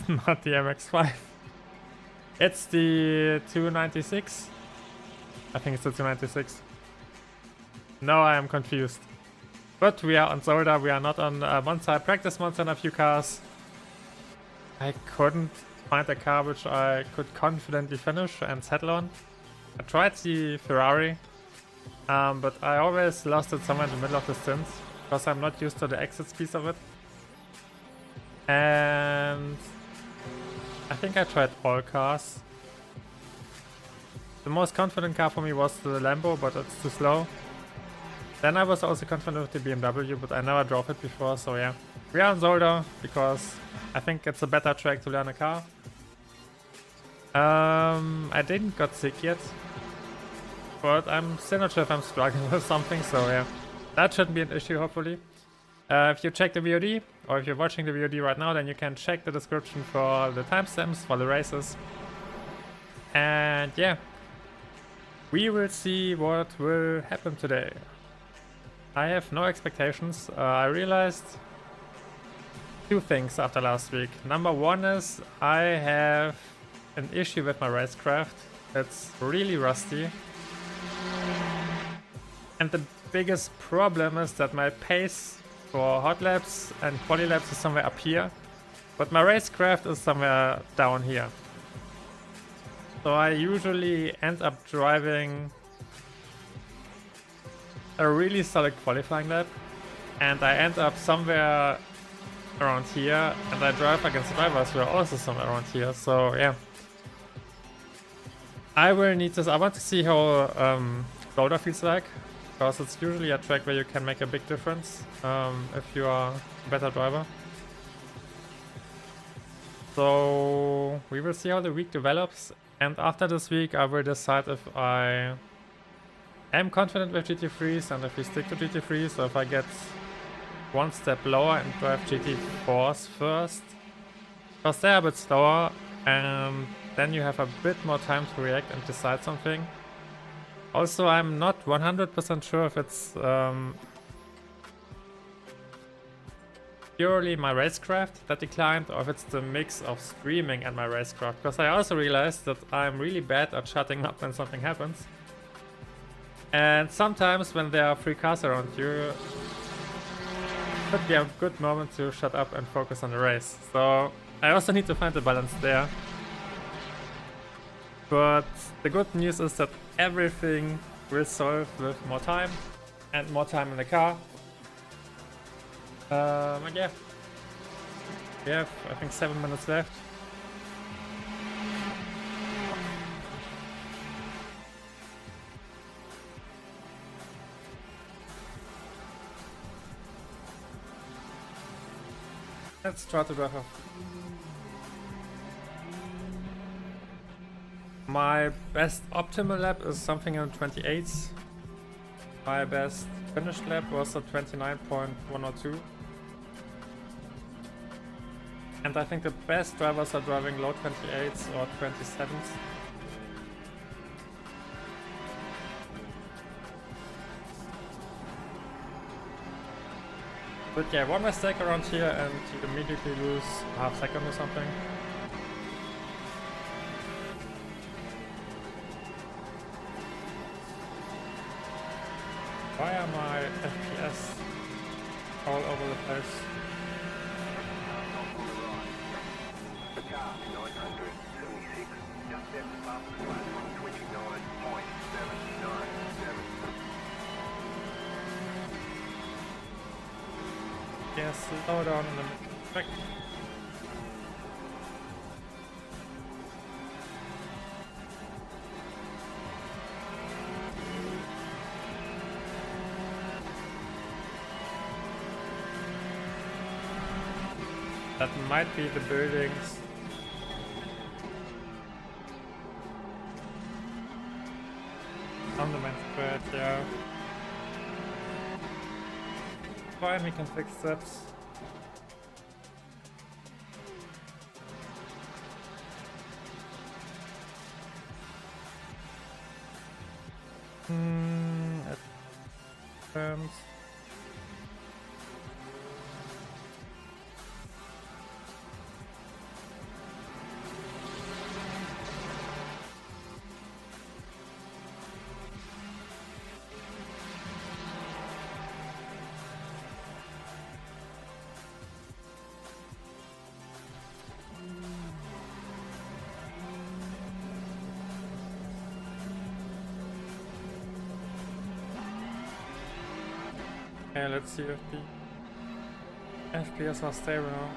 Not the MX-5. It's the 296. I think it's the 296. No, I am confused. But we are on Zolder, we are not on Monza. I practiced Monza on a few cars. I couldn't find a car which I could confidently finish and settle on. I tried the Ferrari, but I always lost it somewhere in the middle of the stint because I'm not used to the exit speeds of it. And I think I tried all cars. The most confident car for me was the Lambo, but it's too slow. Then I was also confident with the BMW, but I never drove it before, so yeah. We are on Zolder because I think it's a better track to learn a car. I didn't got sick yet, but I'm still not sure if I'm struggling with something, so yeah. That shouldn't be an issue, hopefully. If you check the VOD, or if you're watching the VOD right now, then you can check the description for the timestamps for the races. And yeah, we will see what will happen today. I have no expectations. I realized two things after last week. Number one is I have an issue with my racecraft. It's really rusty. And the biggest problem is that my pace for hot laps and quali laps is somewhere up here, but my racecraft is somewhere down here. So I usually end up driving a really solid qualifying lap, and I end up somewhere around here, and I drive against drivers who are also somewhere around here, so yeah. I will need this. I want to see how Zolder feels like, because it's usually a track where you can make a big difference if you are a better driver. So we will see how the week develops, and after this week I will decide if I am confident with GT3s and if we stick to GT3s, so if I get one step lower and drive GT4s first, because they're a bit slower and then you have a bit more time to react and decide something. Also, I'm not 100% sure if it's purely my racecraft that declined or if it's the mix of streaming and my racecraft, because I also realized that I'm really bad at shutting up when something happens. And sometimes when there are free cars around you, it could be a good moment to shut up and focus on the race. So I also need to find a balance there. But the good news is that everything will solve with more time and more time in the car. And yeah, we have I think 7 minutes left. Let's try to drive off. My best optimal lap is something in 28s. My best finished lap was a 29.102. And I think the best drivers are driving low 28s or 27s. But yeah, one mistake around here and you immediately lose a half second or something. Why are my FPS all over the place? Yeah, slow down in the track. That might be the buildings. On the main spread, yeah. Fine, we can fix that. It depends. Okay, let's see if the FPS are stable now.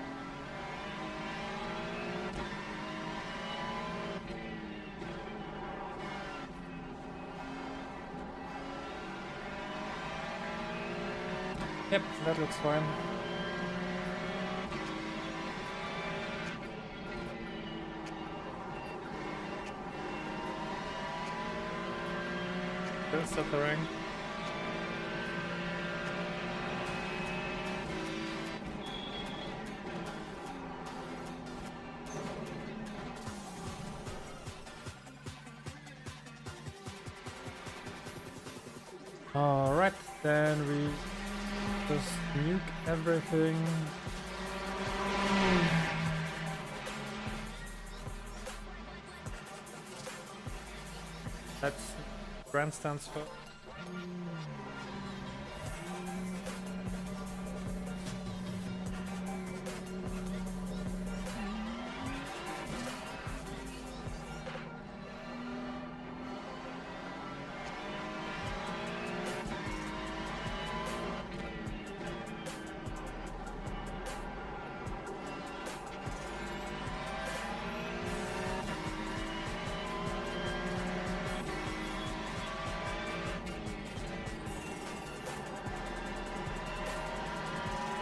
Yep, that looks fine. Still stuttering. Alright, then we just nuke everything. That's grandstands for.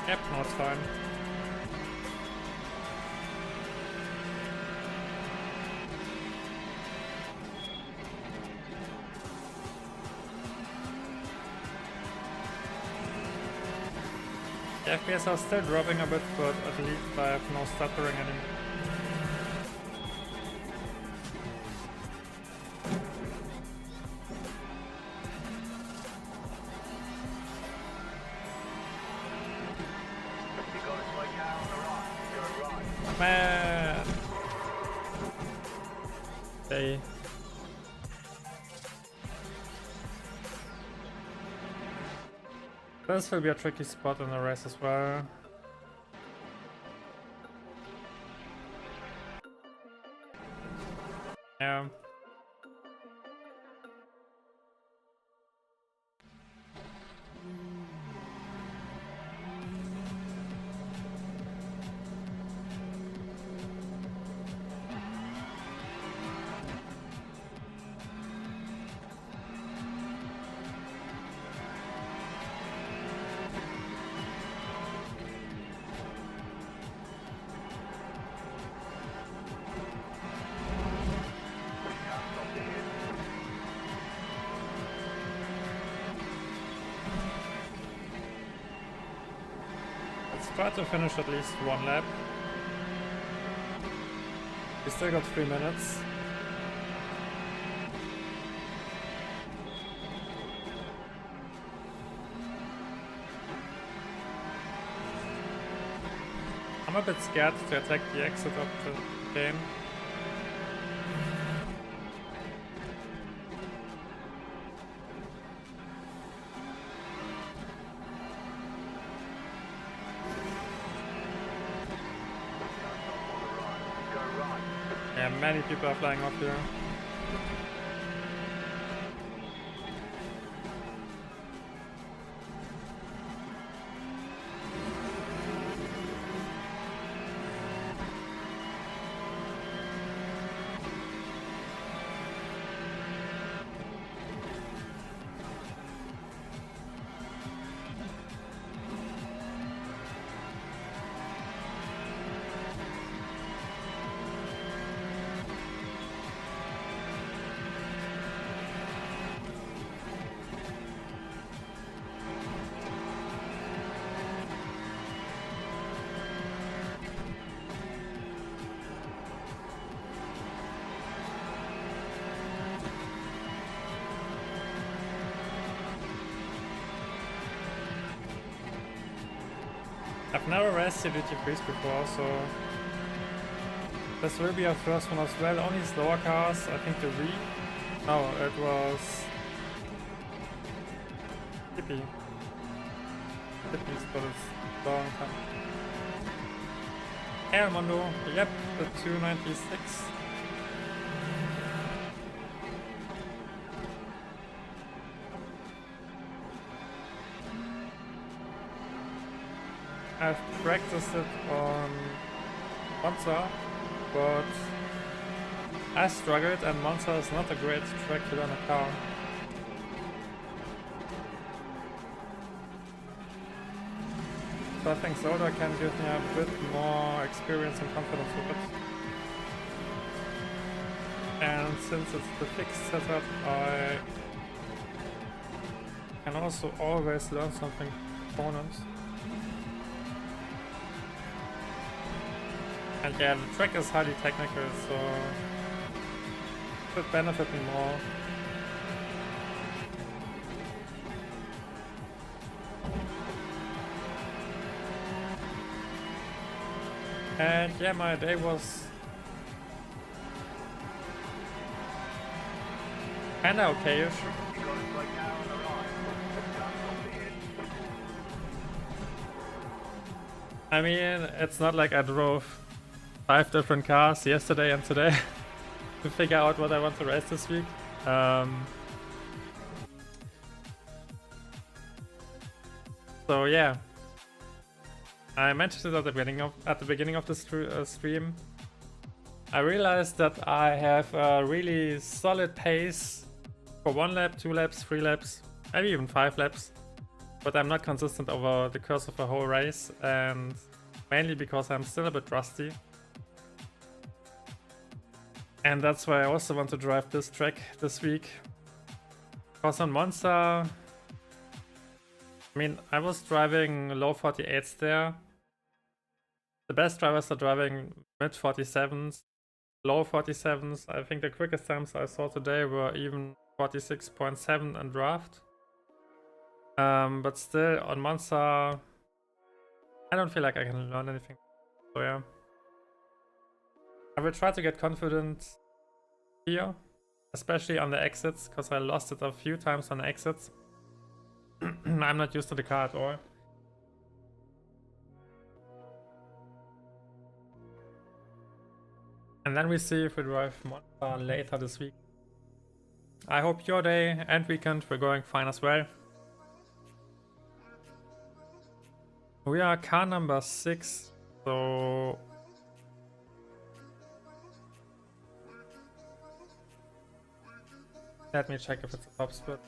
Yep, no, it's fine. The FPS are still dropping a bit, but at least I have no stuttering anymore. Man! Hey. This will be a tricky spot in the race as well. Yeah. Let's try to finish at least one lap. We still got 3 minutes. I'm a bit scared to attack the exit of the game. Yeah, many people are flying off here. I've never raced the GT3s before, so this will be our first one as well. Only slower cars, I think the V. No, it was Hippie. Hippies, but it's long time. Hey Armando, yep, the 296. I've practiced it on Monza, but I struggled, and Monza is not a great track to learn a car. So I think Zolder can give me a bit more experience and confidence with it. And since it's the fixed setup, I can also always learn something from opponents. And yeah, the track is highly technical, so it should benefit me more. And yeah, my day was kinda okay-ish. I mean, it's not like I drove 5 different cars yesterday and today to figure out what I want to race this week. So yeah, I mentioned it at the beginning of the stream. I realized that I have a really solid pace for 1 lap, 2 laps, 3 laps, maybe even 5 laps. But I'm not consistent over the course of a whole race, and mainly because I'm still a bit rusty. And that's why I also want to drive this track this week. Because on Monza, I mean, I was driving low 48s there. The best drivers are driving mid 47s, low 47s. I think the quickest times I saw today were even 46.7 in draft. But still, on Monza, I don't feel like I can learn anything. So yeah, I will try to get confident here, especially on the exits, because I lost it a few times on the exits. I'm not used to the car at all. And then we see if we drive Monza later this week. I hope your day and weekend were going fine as well. We are car number 6, so let me check if it's a top split.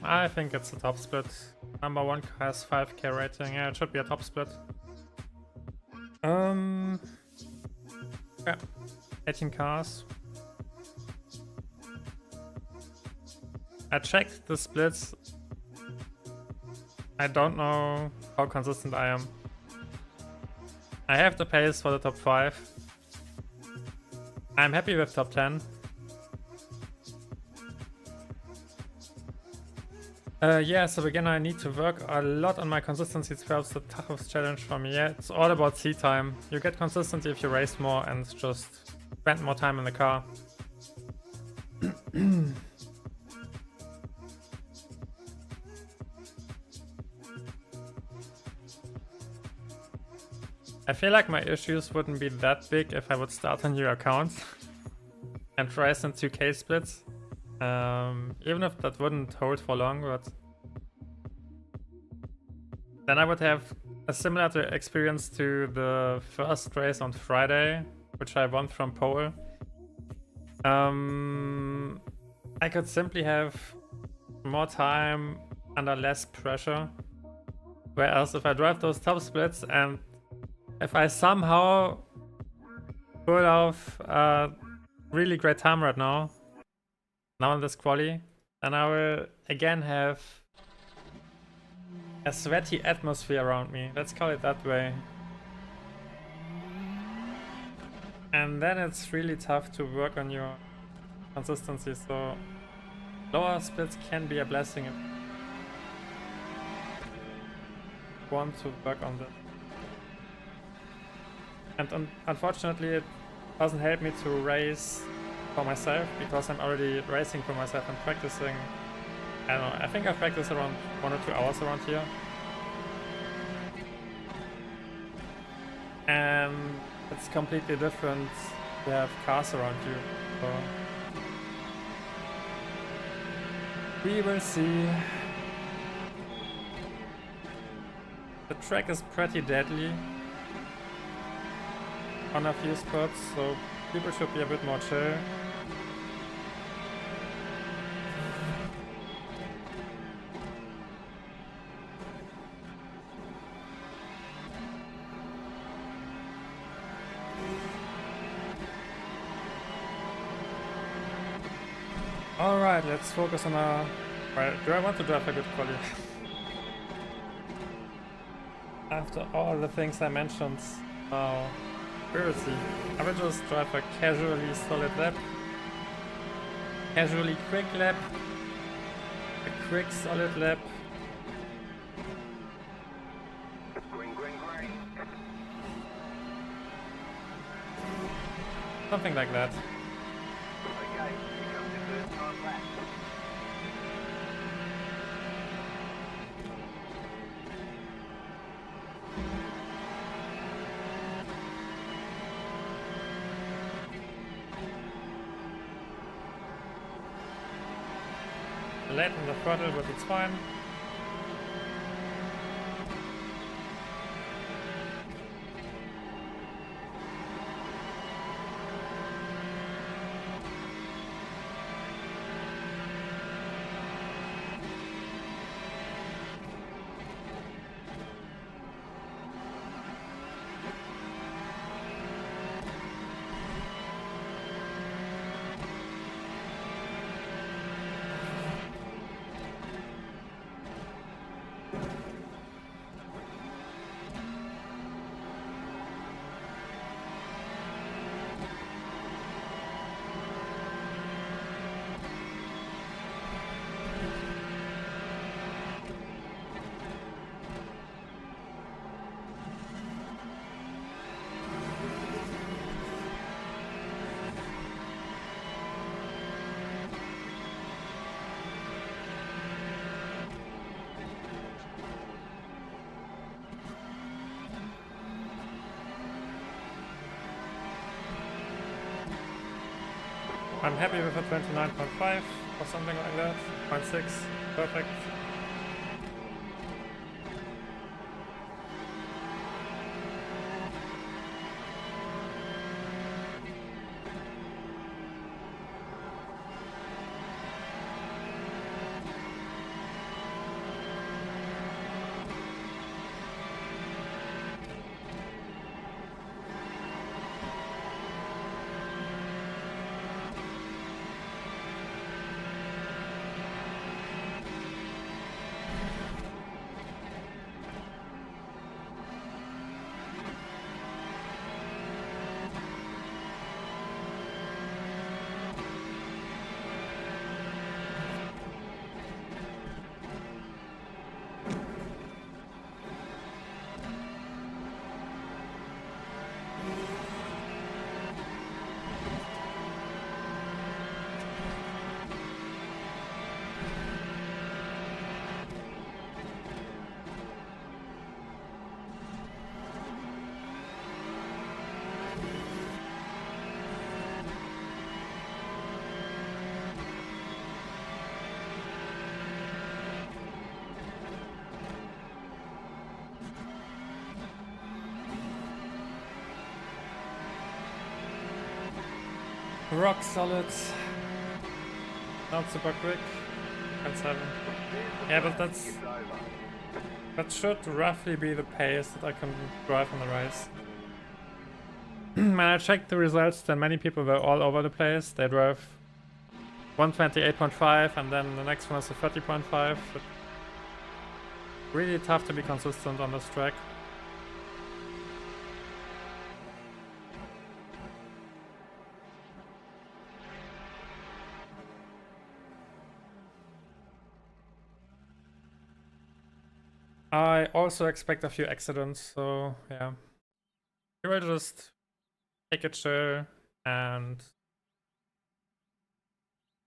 I think it's a top split. Number 1 has 5k rating. Yeah, it should be a top split. Yeah, 18 cars. I checked the splits. I don't know how consistent I am. I have the pace for the top 5. I'm happy with top 10. Yeah, so again, I need to work a lot on my consistency. It's perhaps the toughest challenge for me. Yeah, it's all about seat time. You get consistency if you race more and just spend more time in the car. I feel like my issues wouldn't be that big if I would start a new account and race in 2k splits. Even if that wouldn't hold for long, but then I would have a similar experience to the first race on Friday, which I won from pole. I could simply have more time under less pressure. Whereas if I drive those top splits and if I somehow pull off a really great time right now in this quali, then I will again have a sweaty atmosphere around me. Let's call it that way. And then it's really tough to work on your consistency, so lower splits can be a blessing if you want to work on this. And unfortunately it doesn't help me to race for myself because I'm already racing for myself and practicing. I don't know, I think I practice around 1 or 2 hours around here. And it's completely different to have cars around you. So we will see. The track is pretty deadly on a few spots, so people should be a bit more chill. Alright, let's focus on a... Well, do I want to drive a good quality? After all the things I mentioned, now, where is he? I will just drive a casually solid lap. Casually quick lap. A quick solid lap. Something like that. Late in the throttle, but it's fine. I'm happy with a 29.5 or something like that. 0.6, perfect. Rock solid. Not super quick. 0.7. Yeah, but that should roughly be the pace that I can drive on the race. When I checked the results, then many people were all over the place. They drove 128.5 and then the next one is a 30.5. Really tough to be consistent on this track. I also expect a few accidents, so yeah. We will just take it chill and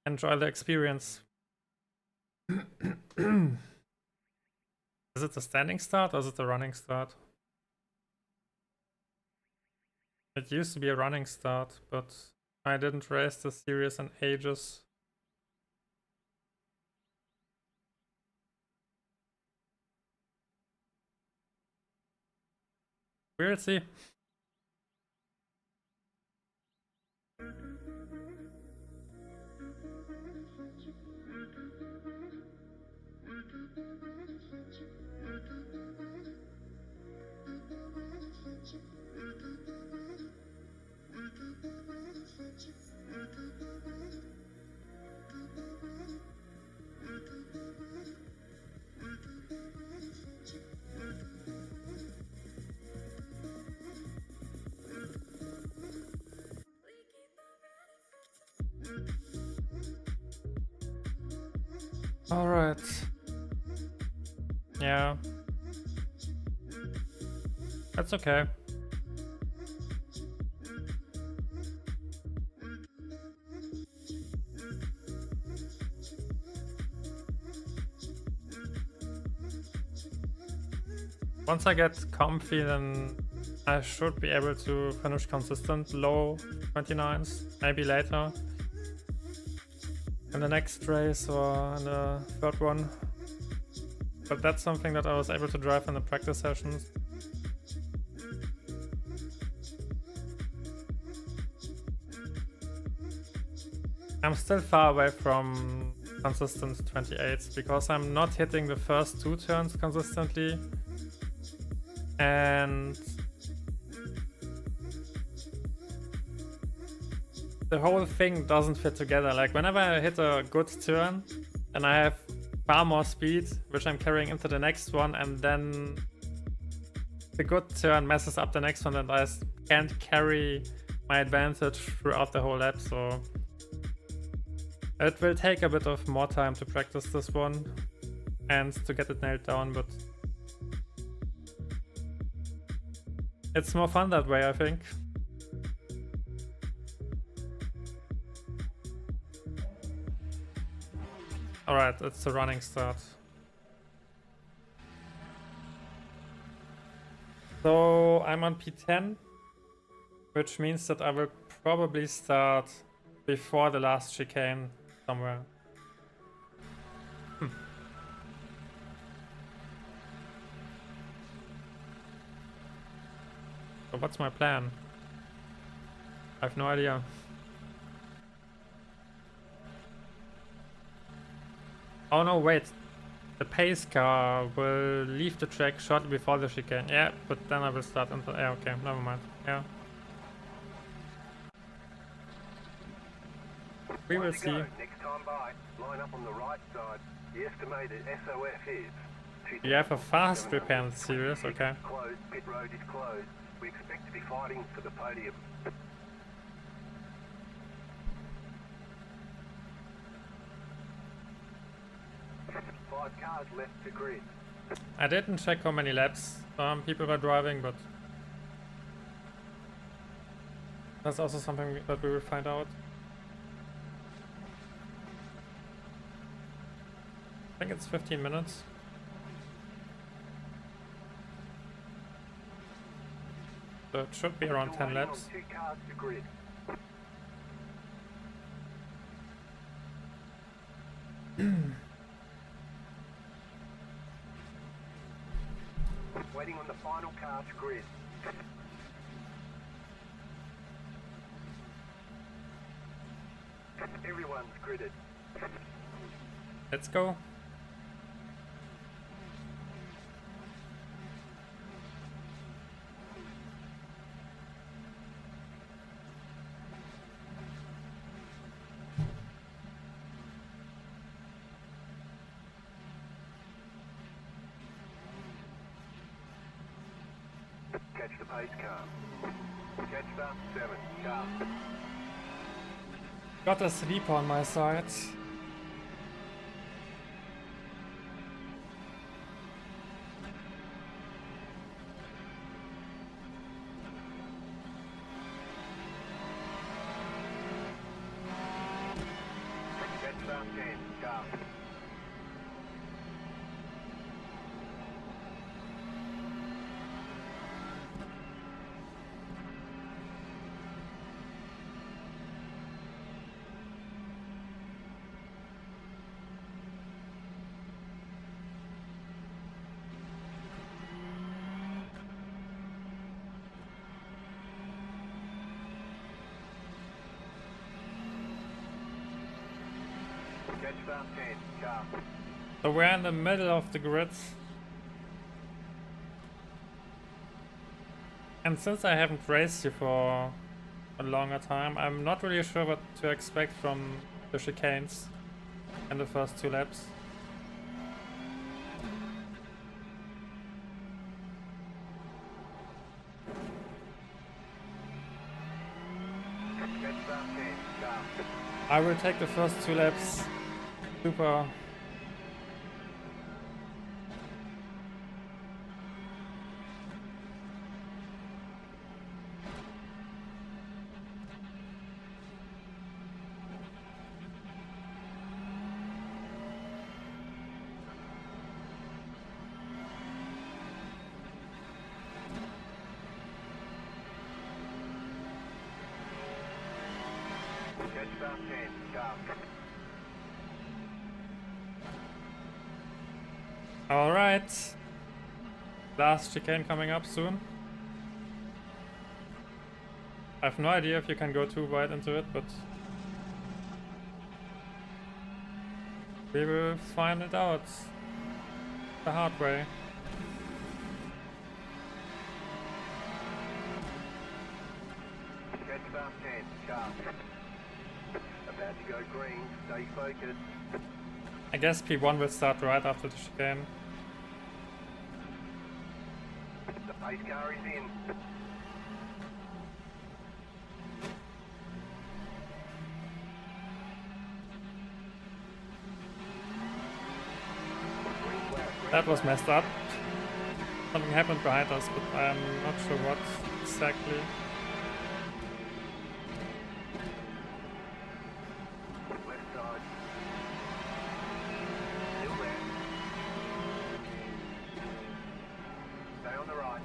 enjoy the experience. Is it a standing start or is it a running start? It used to be a running start, but I didn't race the series in ages. We'll see. All right. Yeah. That's okay. Once I get comfy, then I should be able to finish consistent low 29s, maybe later. In the next race or in the third one. But that's something that I was able to drive in the practice sessions. I'm still far away from consistent 28s because I'm not hitting the first 2 turns consistently. And the whole thing doesn't fit together. Like whenever I hit a good turn and I have far more speed, which I'm carrying into the next one, and then the good turn messes up the next one and I can't carry my advantage throughout the whole lap, so it will take a bit of more time to practice this one and to get it nailed down, but it's more fun that way, I think. Alright, it's a running start. So I'm on P10, which means that I will probably start before the last chicane somewhere. So what's my plan? I have no idea. Oh no, wait. The pace car will leave the track shortly before the chicane. Yeah, but then I will start until... Yeah, okay, never mind. Yeah. We will see. Next time by, line up on the right side. The estimated SOF is... You have a fast repair in the series, okay. Closed, pit road is closed. We expect to be fighting for the podium. Five cars left to grid. I didn't check how many laps people were driving, but that's also something that we will find out. I think it's 15 minutes. So it should be around 10 laps. 2 cars to grid. Waiting on the final car to grid. Everyone's gridded. Let's go. Catch the pace car. Catch the 7 car. Got a sleeper on my side. Catch about 10, car. So we're in the middle of the grid. And since I haven't raced you for a longer time, I'm not really sure what to expect from the chicanes in the first 2 laps. Catch about 10, car. I will take the first 2 laps super. Catch about 10, car. Alright. Last chicane coming up soon. I have no idea if you can go too wide into it, but we will find it out the hard way. Catch about 10, car. About to go green, stay focused. I guess P1 will start right after the chicane. The pace car is in. Green flag, green That was flag. messed up. Something happened behind us, but I'm not sure what exactly. Left side. Still there. Stay on the right.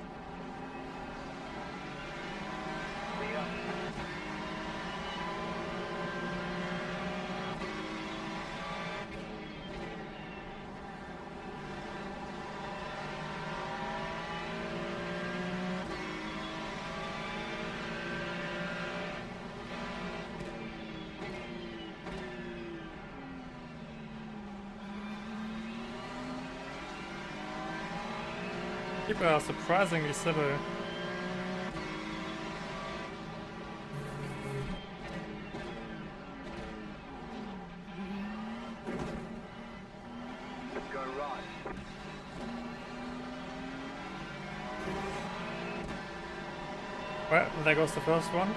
Clear. People are surprisingly civil. Go right. Well, there goes the first one.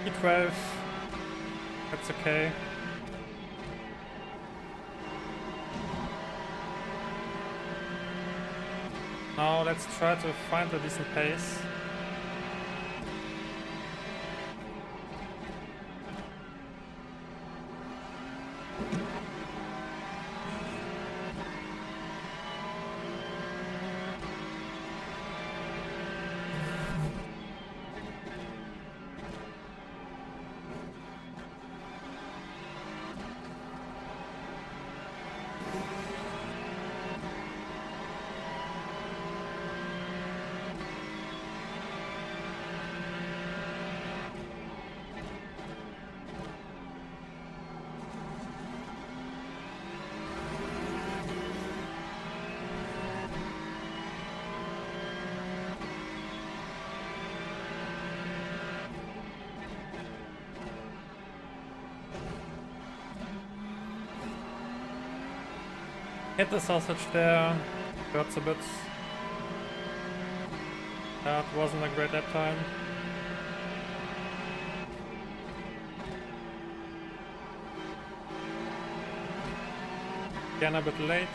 E12. That's okay. Now let's try to find a decent pace. Hit the sausage there, hurts a bit. That wasn't a great lap time. Again a bit late.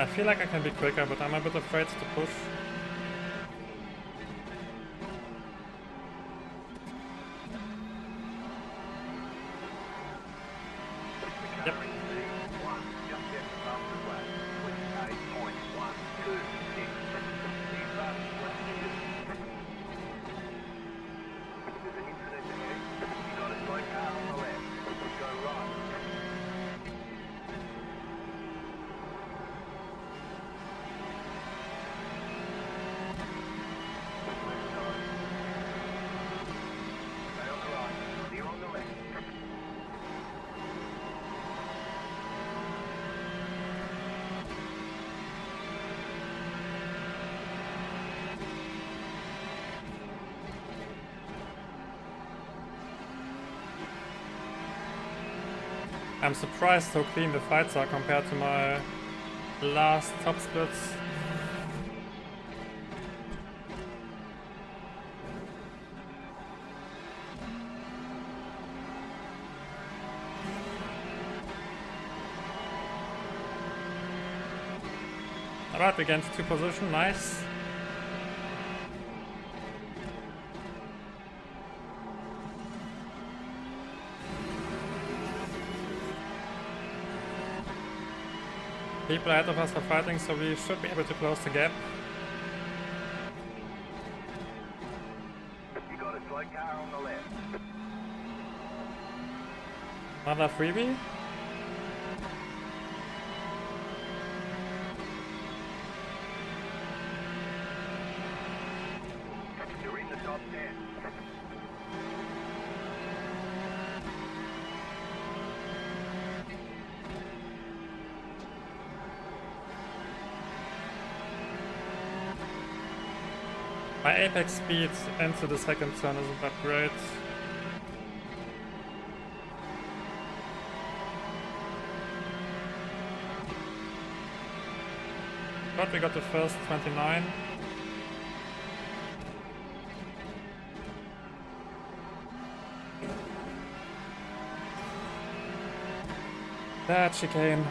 I feel like I can be quicker, but I'm a bit afraid to push. Yep. I'm surprised how clean the fights are compared to my last top splits. Alright, we get into 2 position, nice. People ahead of us are fighting, so we should be able to close the gap. You got a slow car on the left. Another freebie. You're in the top 10. My apex speed into the second turn isn't that great. But we got the first 29. That chicane.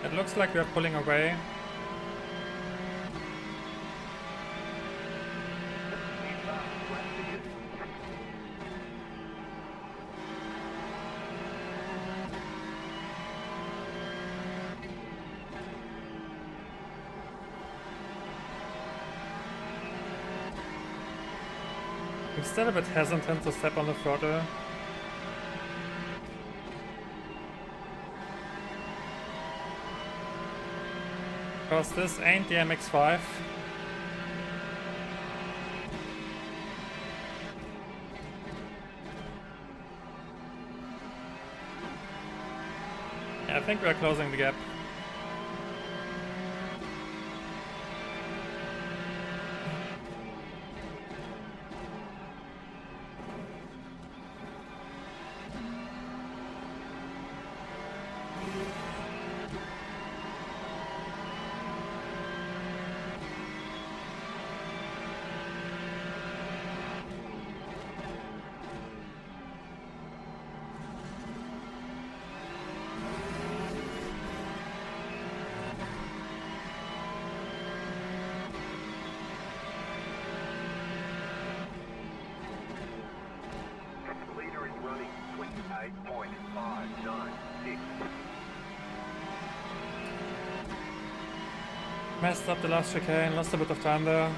It looks like we are pulling away. I'm still a bit hesitant to step on the throttle. Because this ain't the MX-5. Yeah, I think we are closing the gap. Leader is running 28.596. Messed up the last chicane, lost a bit of time there.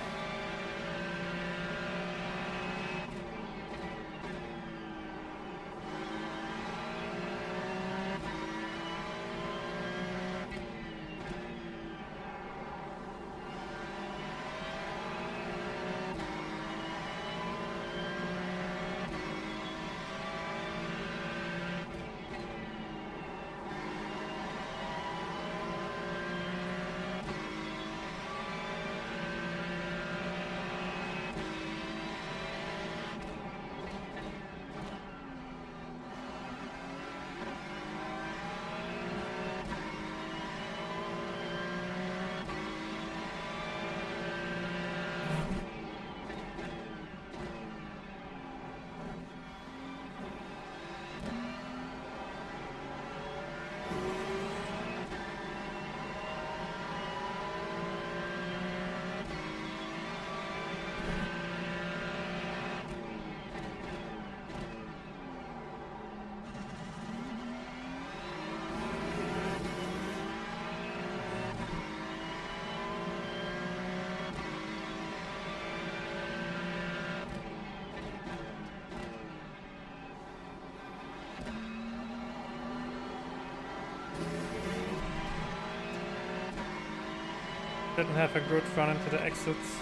Didn't have a good run into the exits.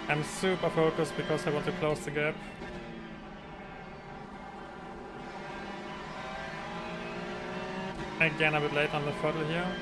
I'm super focused because I want to close the gap. Again, a bit late on the throttle here.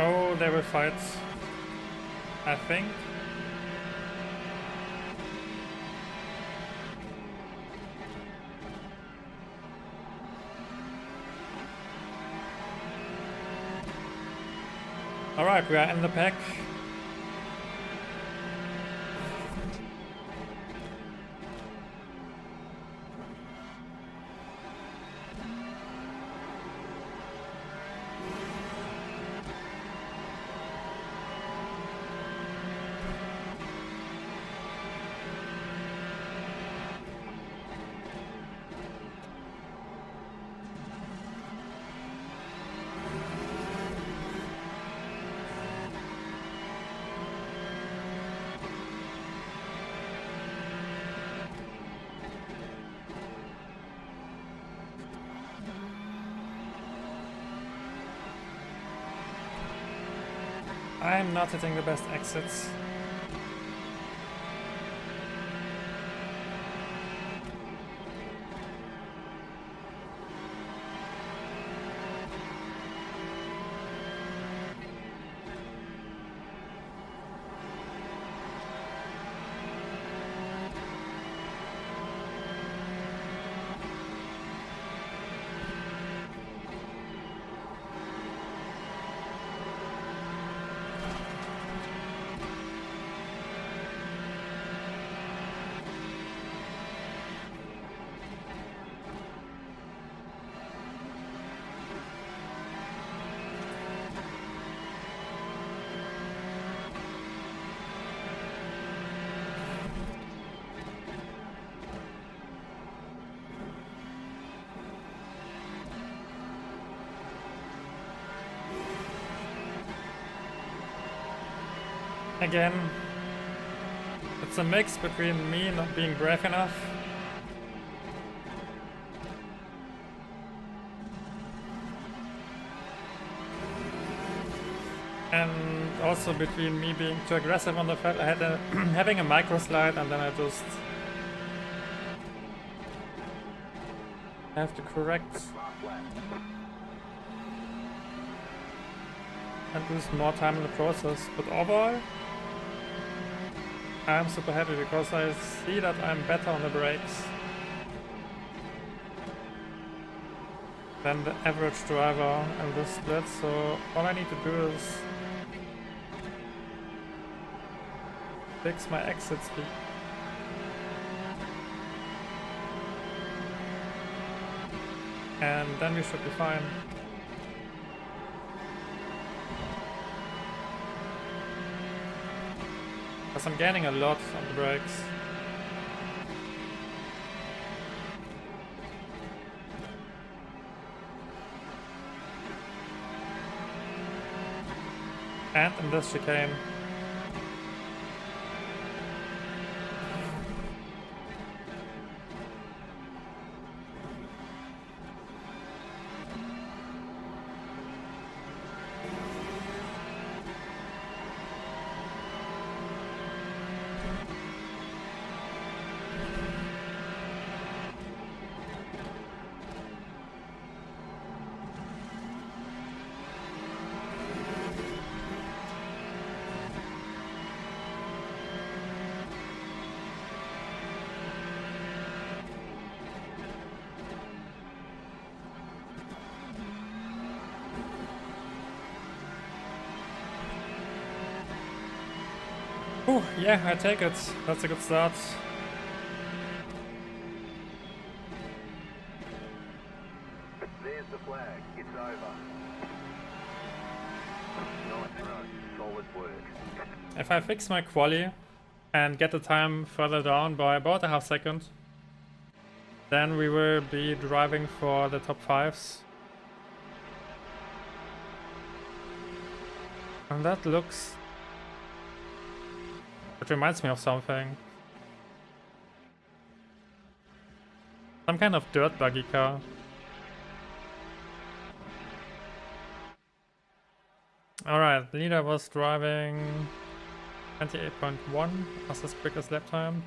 Oh, they will fight, I think. Alright, we are in the pack. I'm not hitting the best exits. Again, it's a mix between me not being brave enough and also between me being too aggressive on the field. I had having a micro slide and then I just have to correct and lose more time in the process. But overall, I'm super happy because I see that I'm better on the brakes than the average driver in this split, so all I need to do is fix my exit speed. And then we should be fine. Because I'm gaining a lot on the brakes. And in this chicane. Ooh, yeah, I take it. That's a good start. There's the flag. It's over. Nice run. Solid work. If I fix my quali and get the time further down by about a half second, then we will be driving for the top 5s. And that looks... It reminds me of something. Some kind of dirt buggy car. Alright, leader was driving 28.1 as his quickest lap time.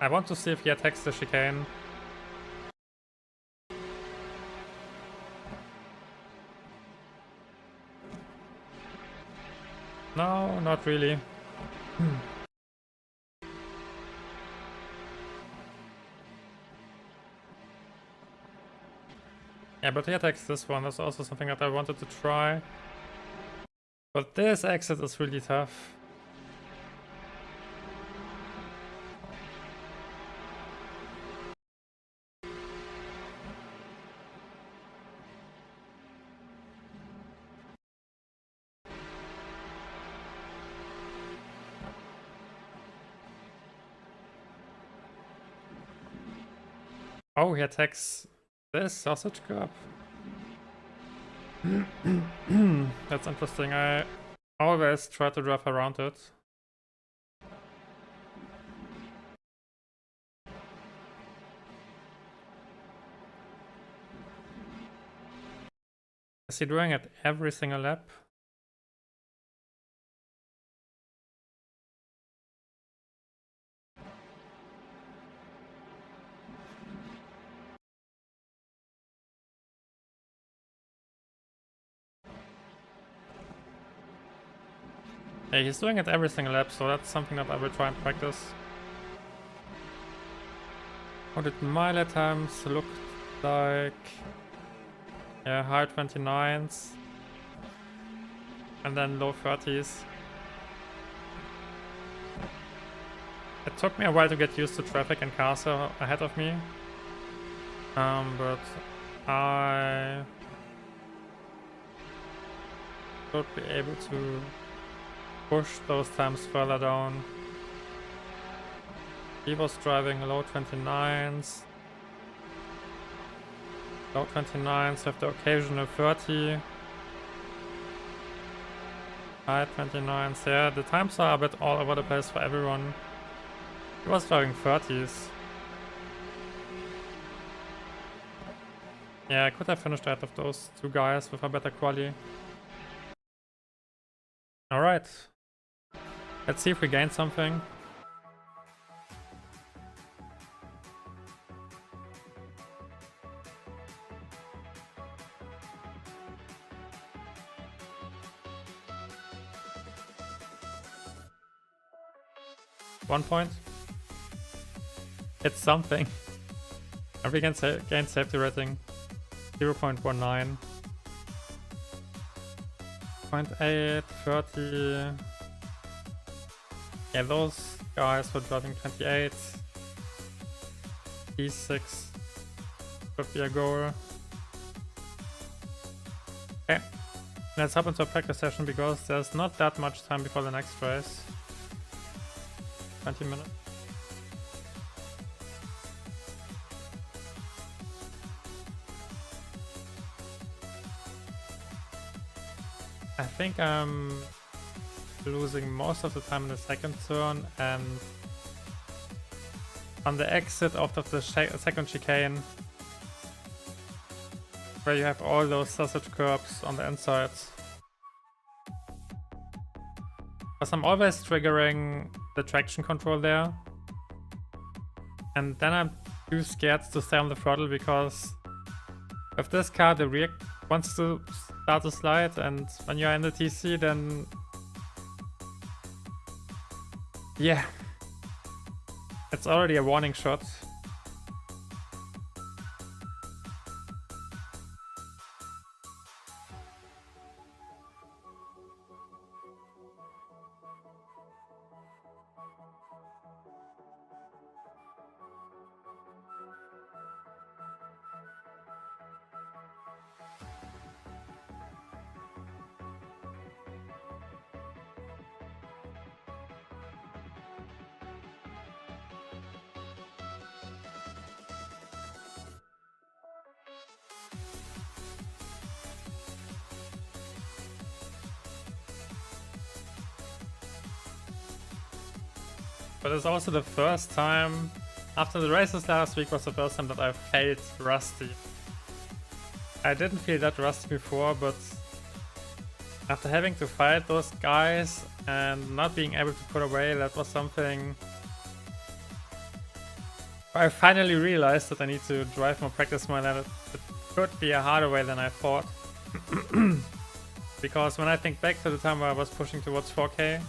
I want to see if he attacks the chicane. No, not really. Yeah, but he attacks this one. That's also something that I wanted to try. But this exit is really tough. Oh, he attacks this sausage cup. That's interesting. I always try to drive around it. Is he doing it every single lap? Yeah, he's doing it every single lap, so that's something that I will try and practice. What did my lap times look like? Yeah, high 29s. And then low 30s. It took me a while to get used to traffic and cars ahead of me. But I should be able to push those times further down. He was driving low 29s. Low 29s with the occasional 30. High 29s, yeah, the times are a bit all over the place for everyone. He was driving 30s. Yeah, I could have finished ahead of those two guys with a better quali. Alright. Let's see if we gain something. One point. It's something. And we can gain safety rating 0.19. 0.8, 30. Yeah, those guys were driving 28. E6 could be a goal. Okay, let's hop into a practice session because there's not that much time before the next race. 20 minutes. I think I'm losing most of the time in the second turn, and on the exit after the second chicane, where you have all those sausage curbs on the insides. Because I'm always triggering the traction control there, and then I'm too scared to stay on the throttle because with this car the rear wants to start to slide, and when you're in the TC then yeah, it's already a warning shot. But it's also the first time, after the races last week was the first time that I felt rusty. I didn't feel that rusty before, but after having to fight those guys and not being able to put away, that was something I finally realized that I need to drive more practice more, and it could be a harder way than I thought. Because when I think back to the time where I was pushing towards 4K,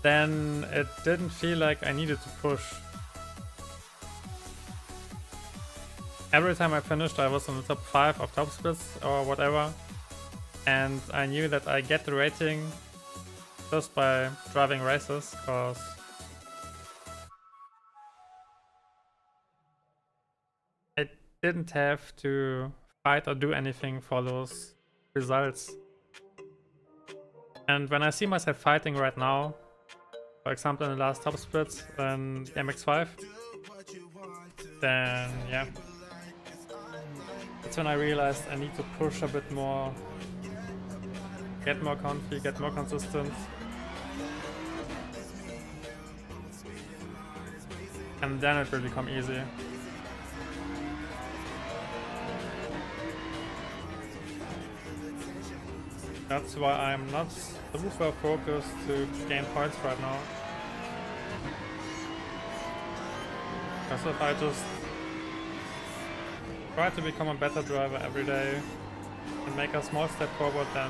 then it didn't feel like I needed to push. Every time I finished I was in the top 5 of top splits or whatever, and I knew that I get the rating just by driving races, because I didn't have to fight or do anything for those results. And when I see myself fighting right now, for example in the last top splits in MX5, then yeah, That's when I realized I need to push a bit more, get more comfy, get more consistent. And then it will become easy. That's why I'm not super focused to gain points right now. Because if I just try to become a better driver every day and make a small step forward, then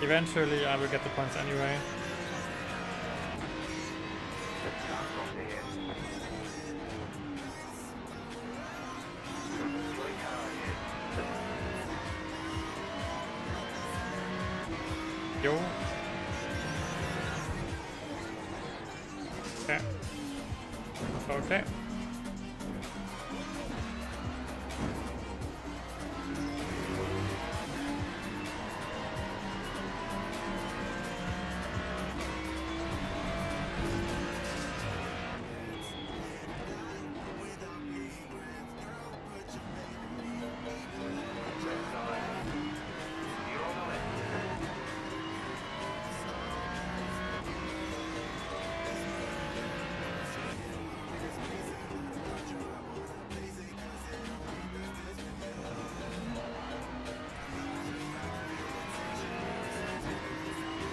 eventually I will get the points anyway. Yo. Okay. Okay.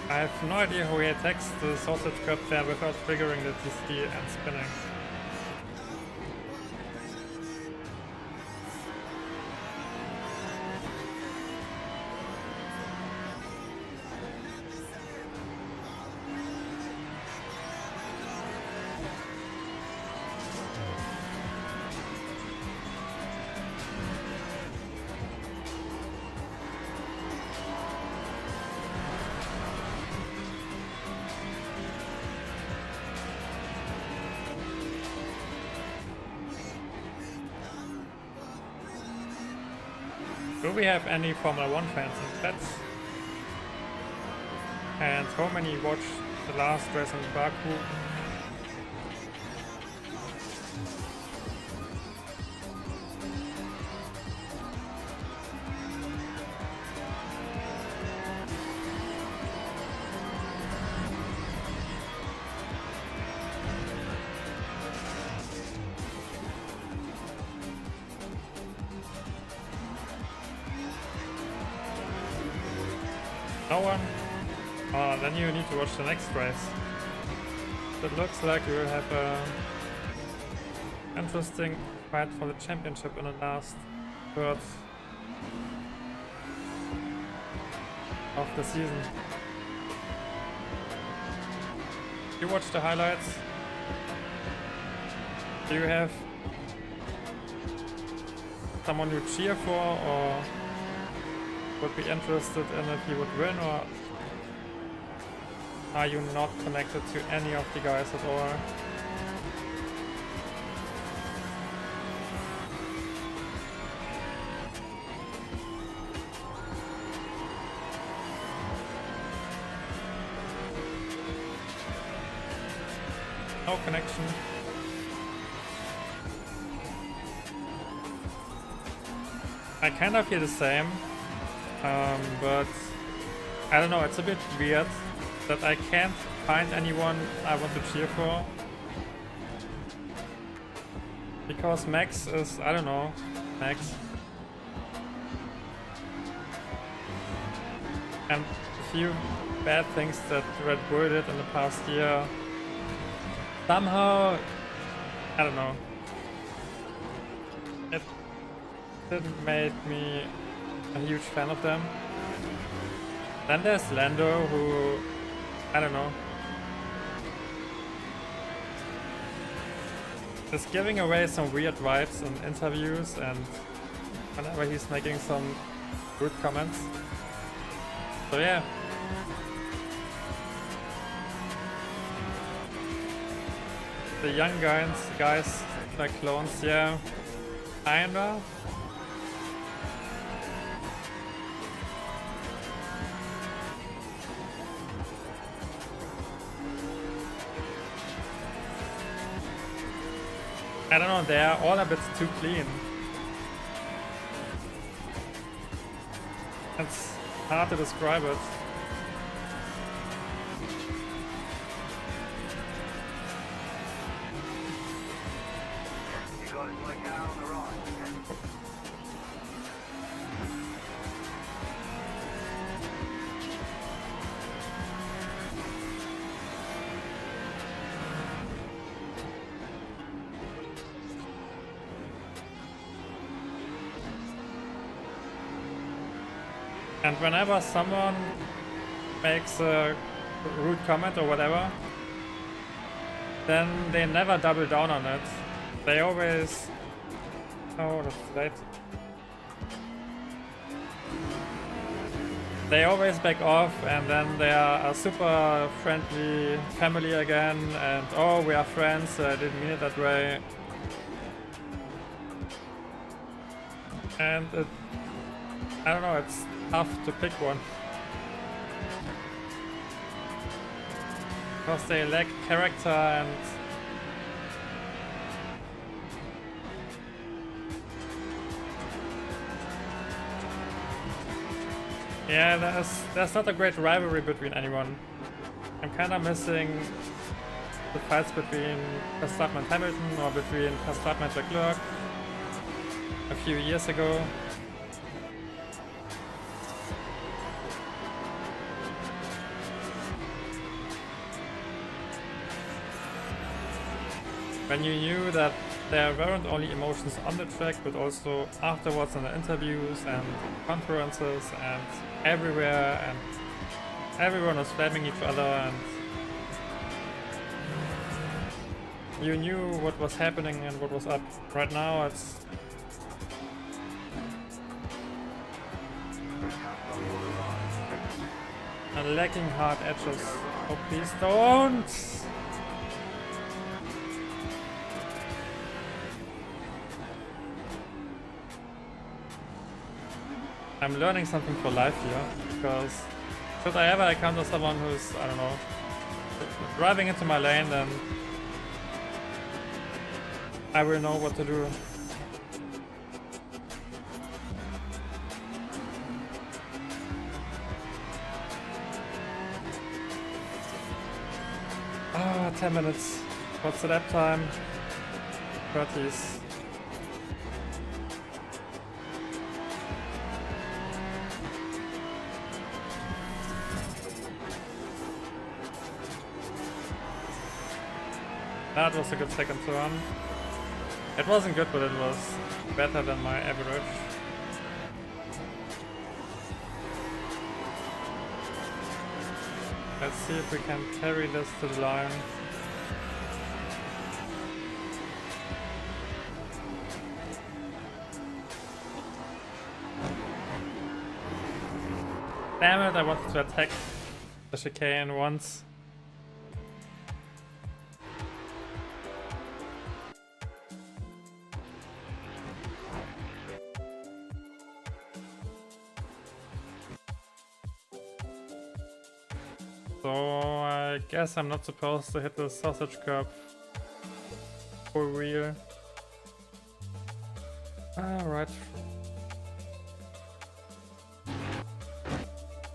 I have no idea how he attacks the sausage cup there without triggering the TC and spinning. Do we have any Formula 1 fans in chat? And how many watched the last race in Baku? No one? Oh, then you need to watch the next race. It looks like we will have a interesting fight for the championship in the last third of the season. You watch the highlights? Do you have someone you cheer for or would be interested in if he would win, or are you not connected to any of the guys at all? No connection. I kind of feel the same. But I don't know, it's a bit weird that I can't find anyone I want to cheer for. Because Max is, I don't know, Max. And a few bad things that Red Bull did in the past year, somehow, I don't know, it didn't make me a huge fan of them. Then there's Lando, who, I don't know, is giving away some weird vibes in interviews and whenever he's making some good comments. So yeah. The young guys like clones, yeah, kinda. I don't know, they are all a bit too clean. It's hard to describe it. You got it, my car on the right. And whenever someone makes a rude comment or whatever, then they never double down on it. They always... Oh, that's late. They always back off, and then they are a super friendly family again, and oh, we are friends, I didn't mean it that way. And it, I don't know, it's tough to pick one. Because they lack character and... Yeah, there's not a great rivalry between anyone. I'm kinda missing the fights between Verstappen and Hamilton, or between Verstappen and Leclerc a few years ago. When you knew that there weren't only emotions on the track, but also afterwards in the interviews and conferences and everywhere, and everyone was blaming each other, and you knew what was happening and what was up. Right now it's... and lacking hard edges. Oh, please don't! I'm learning something for life here, because should I ever encounter someone who's, I don't know, driving into my lane, then I will know what to do. Ah, 10 minutes. What's the lap time? 30s. That was a good second turn. It wasn't good, but it was better than my average. Let's see if we can carry this to the line. Damn it, I wanted to attack the chicane once. So I guess I'm not supposed to hit the sausage curb for real. Alright.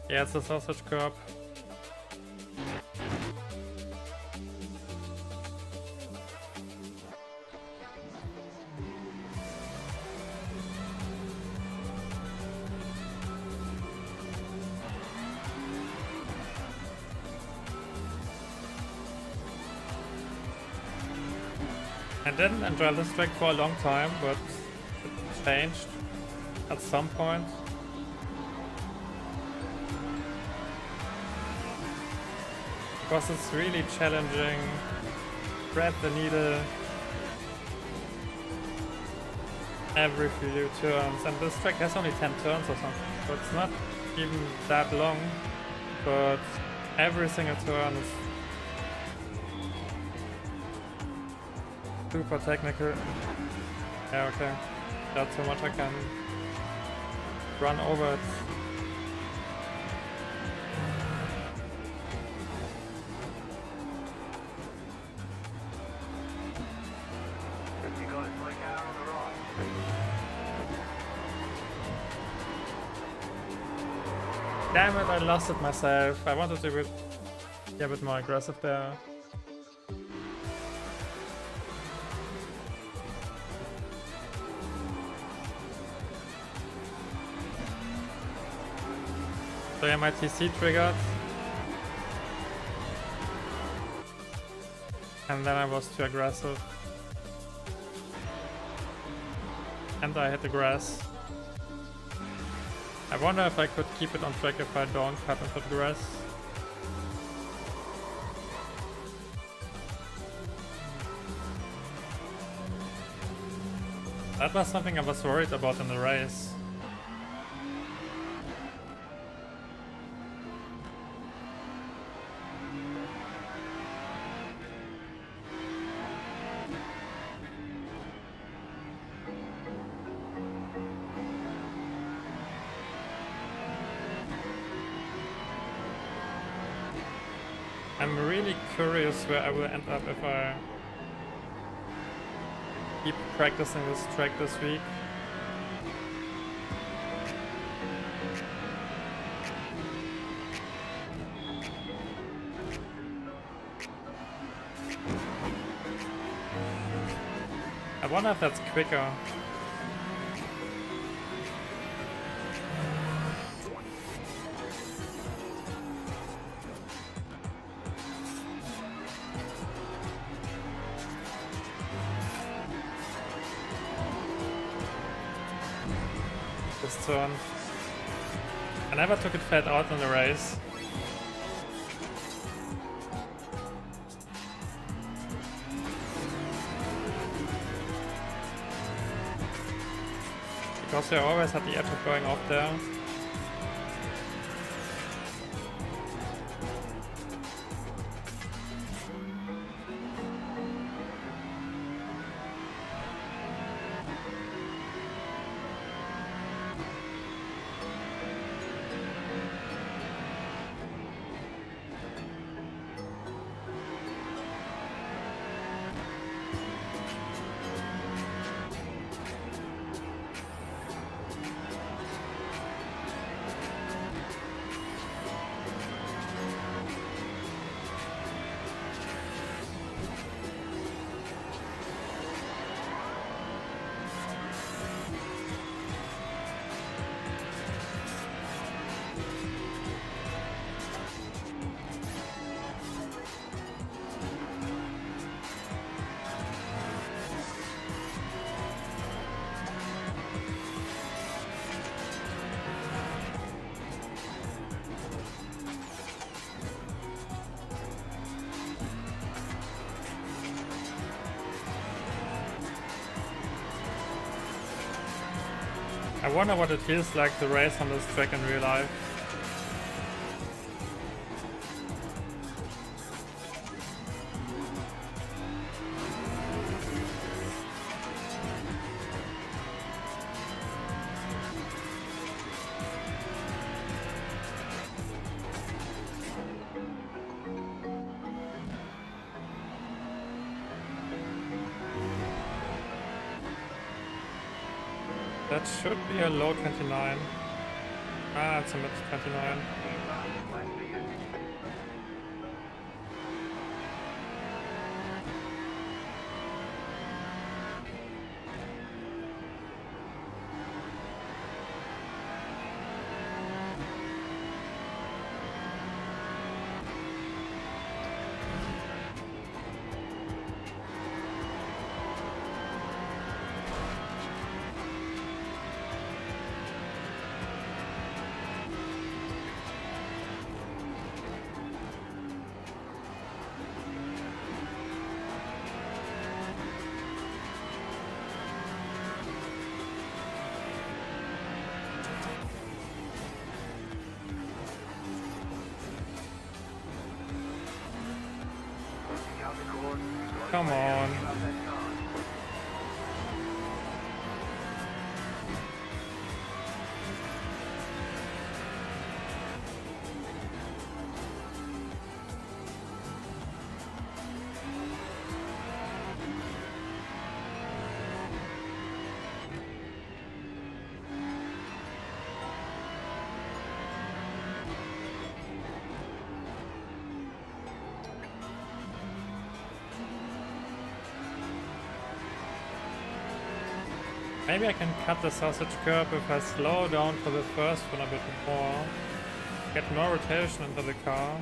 Yeah, it's the sausage curb. I didn't enjoy this track for a long time, but it changed at some point. Because it's really challenging, thread the needle every few turns, and this track has only 10 turns or something, so it's not even that long, but every single turn is super technical. Yeah, okay. That's how much I can run over it. You got it, my car on the right. Damn it, I lost it myself. I wanted to be a bit more aggressive there. So yeah, my TC triggered. And then I was too aggressive. And I hit the grass. I wonder if I could keep it on track if I don't cut into the grass. That was something I was worried about in the race. I'm really curious where I will end up if I keep practicing this track this week. I wonder if that's quicker. This turn. I never took it flat out in the race. Because I always had the edge of going off there. I wonder what it feels like to race on this track in real life. That should be a low 29. Ah, it's a mid 29. Maybe I can cut the sausage curb if I slow down for the first one a bit more. Get more rotation into the car.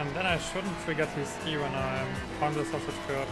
And then I shouldn't trigger TC when I'm on the sausage curb.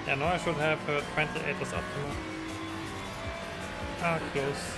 Yeah, now I should have 28 as optimal. Ah, close.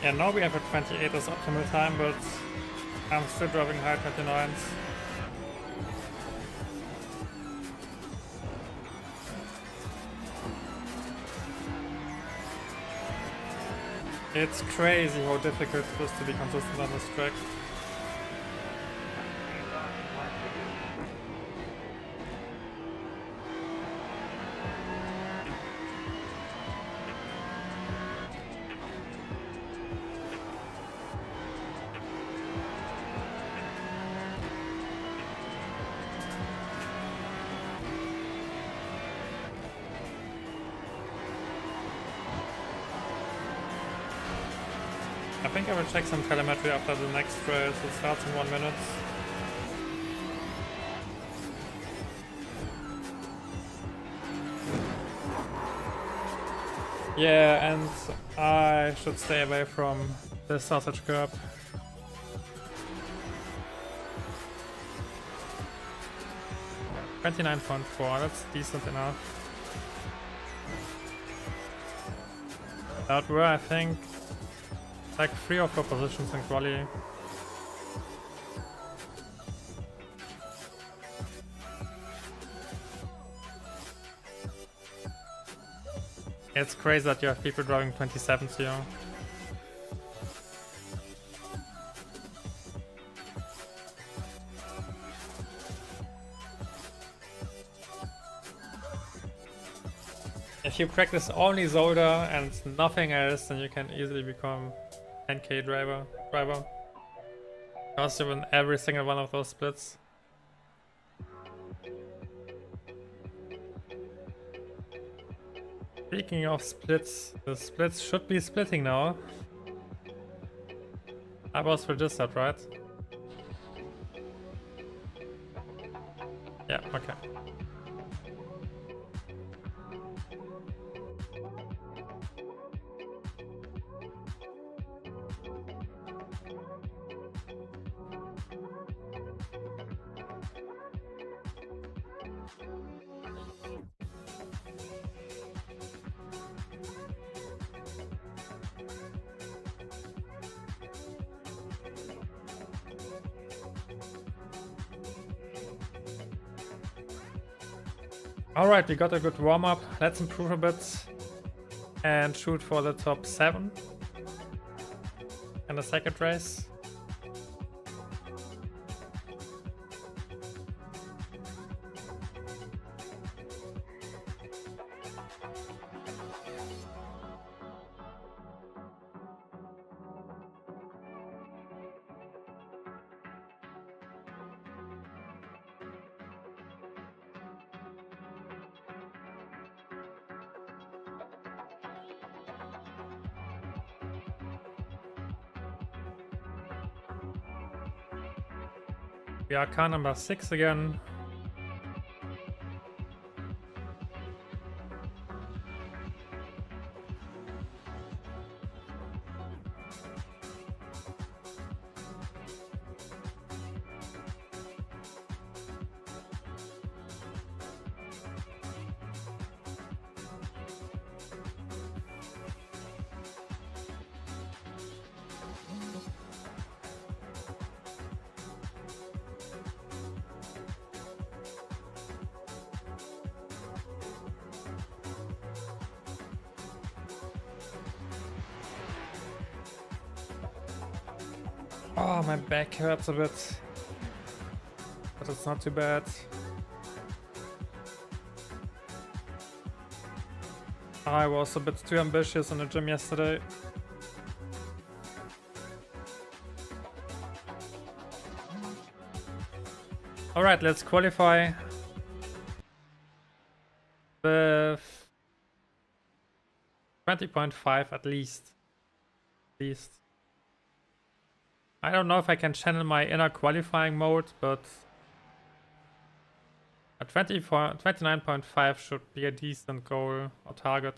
Yeah, now we have a 28 as optimal time, but I'm still driving high 29s. It's crazy how difficult it is to be consistent on this track. I think I will check some telemetry after the next race. It starts in 1 minute. Yeah, and I should stay away from the sausage curb. $29.4, that's decent enough. That were, I think, like 3 or 4 positions in Qualy. It's crazy that you have people driving 27s here. If you practice only Zolder and nothing else, then you can easily become 10k driver. Because you win every single one of those splits. Speaking of splits, the splits should be splitting now. I was registered, right? Yeah, okay. Alright, we got a good warm-up. Let's improve a bit and shoot for the top 7 in the second race. We are car number 6 again. Oh, my back hurts a bit, but it's not too bad. I was a bit too ambitious in the gym yesterday. Alright, let's qualify with 20.5 at least. I don't know if I can channel my inner qualifying mode, but a 29.5 should be a decent goal or target.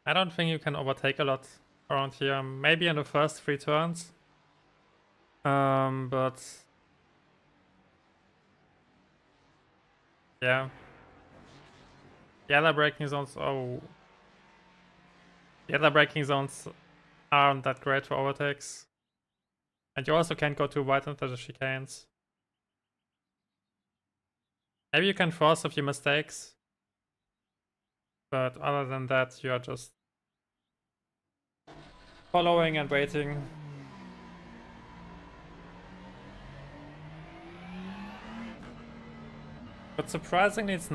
I don't think you can overtake a lot around here. Maybe in the first 3 turns. But yeah. The other braking zones, the other braking zones aren't that great for overtakes. And you also can't go too wide into the chicanes. Maybe you can force a few mistakes. But other than that, you are just following and waiting. But surprisingly, it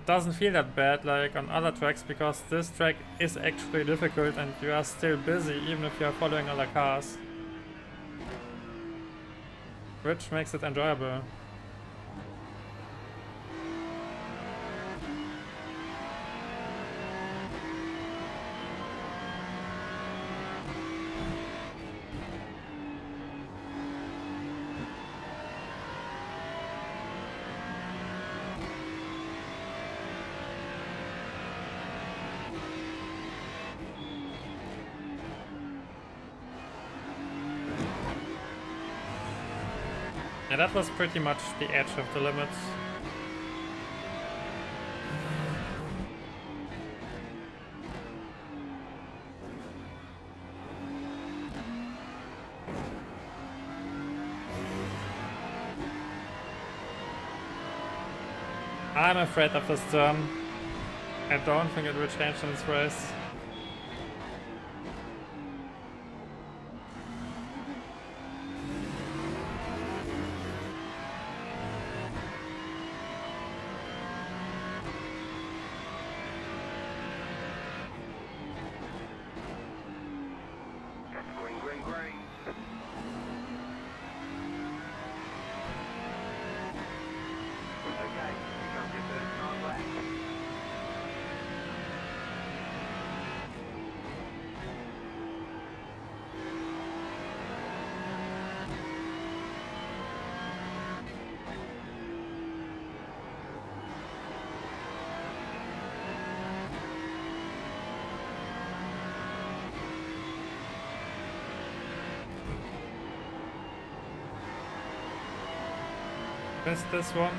doesn't feel that bad like on other tracks, because this track is actually difficult and you are still busy even if you are following other cars. Which makes it enjoyable. Yeah, that was pretty much the edge of the limits. I'm afraid of this turn. I don't think it will change in this race. Missed this one.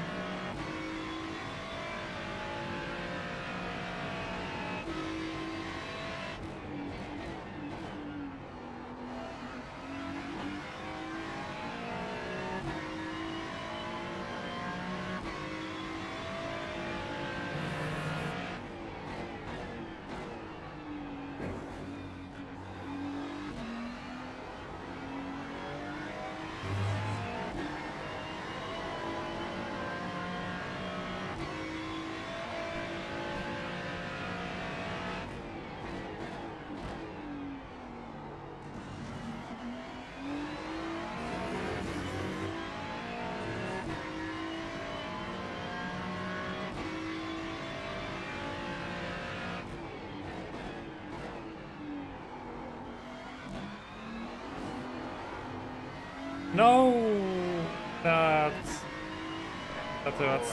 No! That hurts.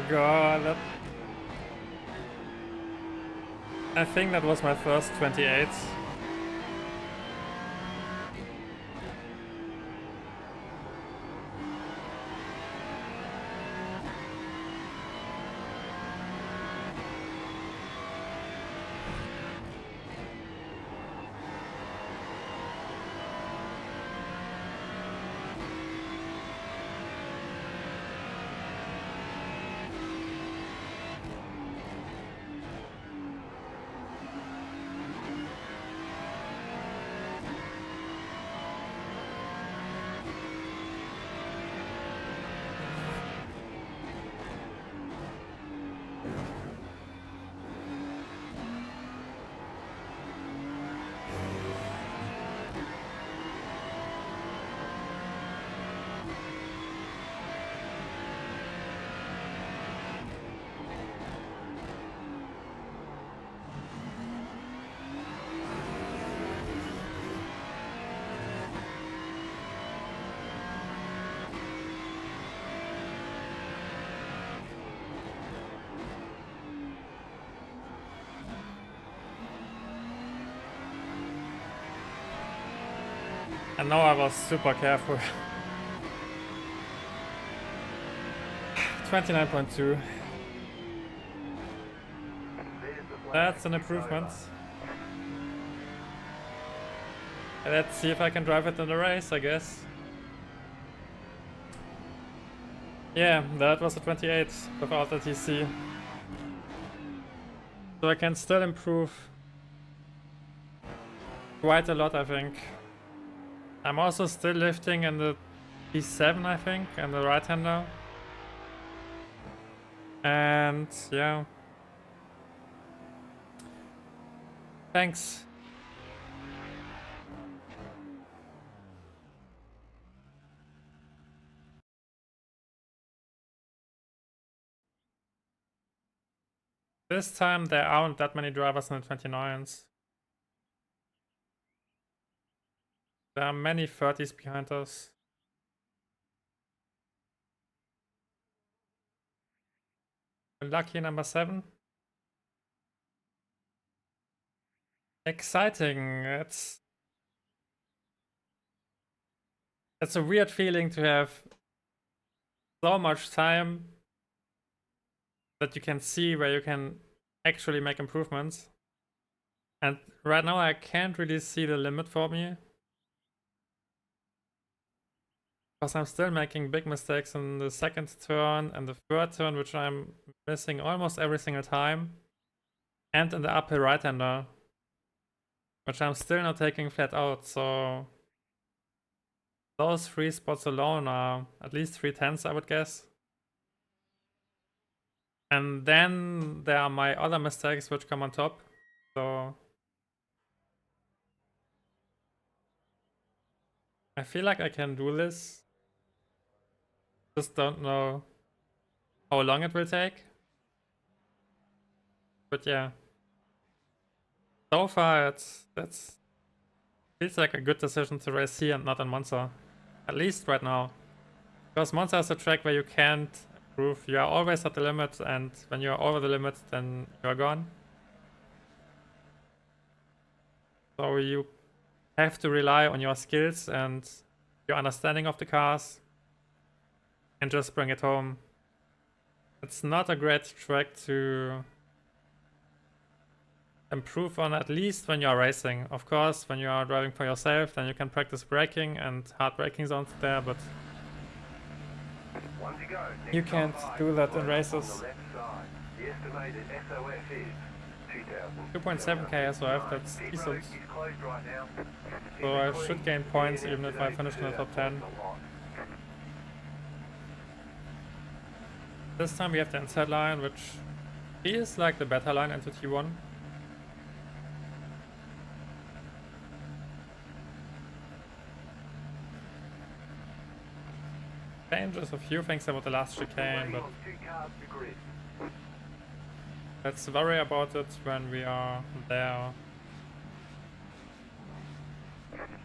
God, I think that was my first 28. And now I was super careful. 29.2. That's an improvement. Let's see if I can drive it in the race, I guess. Yeah, that was a 28 without the TC. So I can still improve quite a lot, I think. I'm also still lifting in the P7, I think, and the right-hander. And yeah. Thanks. This time there aren't that many drivers in the 29s. There are many 30s behind us. Lucky number 7. Exciting. It's a weird feeling to have so much time that you can see where you can actually make improvements. And right now I can't really see the limit for me. Because I'm still making big mistakes in the second turn and the third turn, which I'm missing almost every single time. And in the uphill right-hander, which I'm still not taking flat out, so those 3 spots alone are at least 3/10, I would guess. And then there are my other mistakes which come on top, so I feel like I can do this. Just don't know how long it will take. But yeah. So far that's feels like a good decision to race here and not in Monza. At least right now. Because Monza is a track where you can't improve. You are always at the limit, and when you are over the limit, then you are gone. So you have to rely on your skills and your understanding of the cars and just bring it home. It's not a great track to improve on, at least when you're racing. Of course, when you are driving for yourself, then you can practice braking and hard braking zones there, but you can't do that in races. 2.7k SOF, that's decent. So I should gain points even if I finish in the top 10. This time we have the inside line, which feels like the better line into T1. Changes a few things about the last chicane, but let's worry about it when we are there.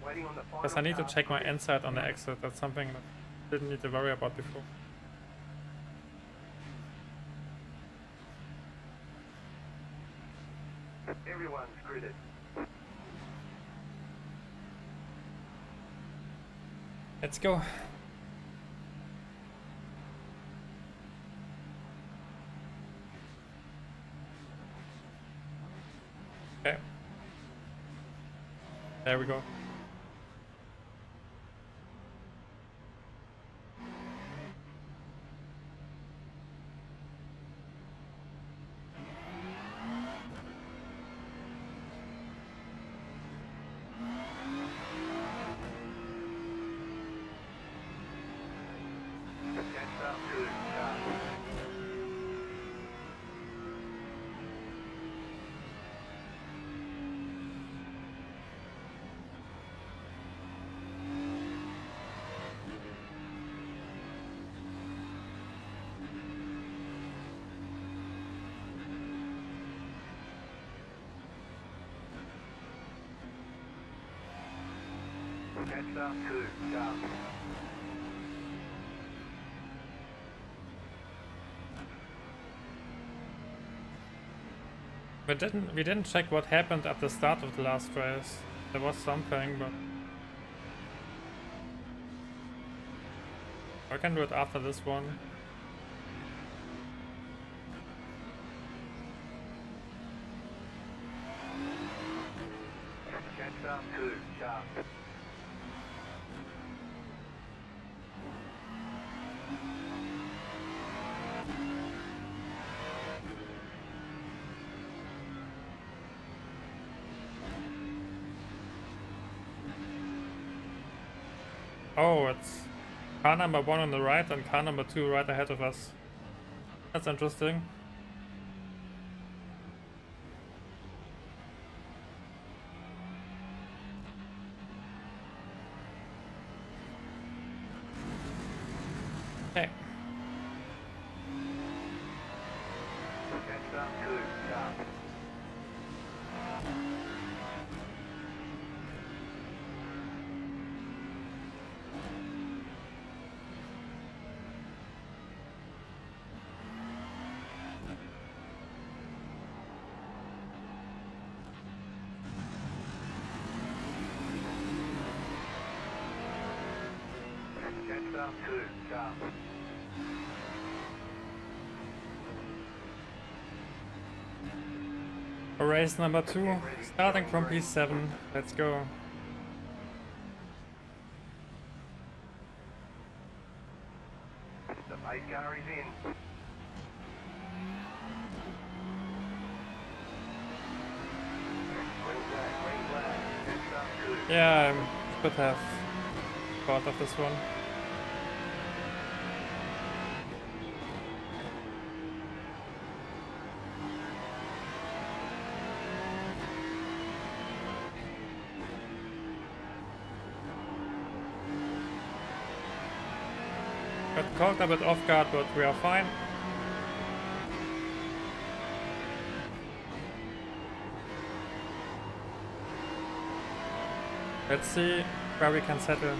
Waiting on the final Because I need to car. check my inside on the exit. That's something that I didn't need to worry about before. Everyone's gridded. Let's go. Okay. There we go. Catch up to car. Catch up to car. We didn't check what happened at the start of the last race. There was something, but I can do it after this one. Catch up to car. Oh, it's car number 1 on the right and car number 2 right ahead of us. That's interesting. Okay. Catch up to car. Catch up to car. Race number 2, starting from P7. Let's go. The pace car is in. Green flag. Catch up to. Yeah, I could have thought of this one. Got caught a bit off guard, but we are fine. Let's see where we can settle.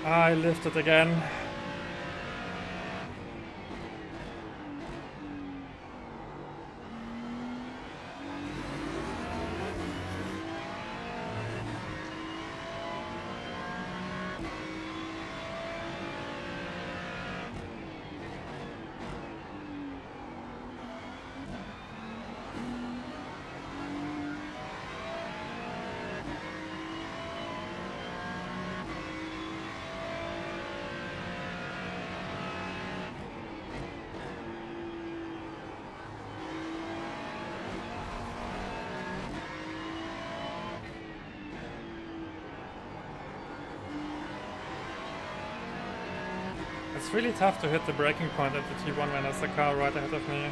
I lifted again. It's really tough to hit the braking point at the T1 when there's a car right ahead of me.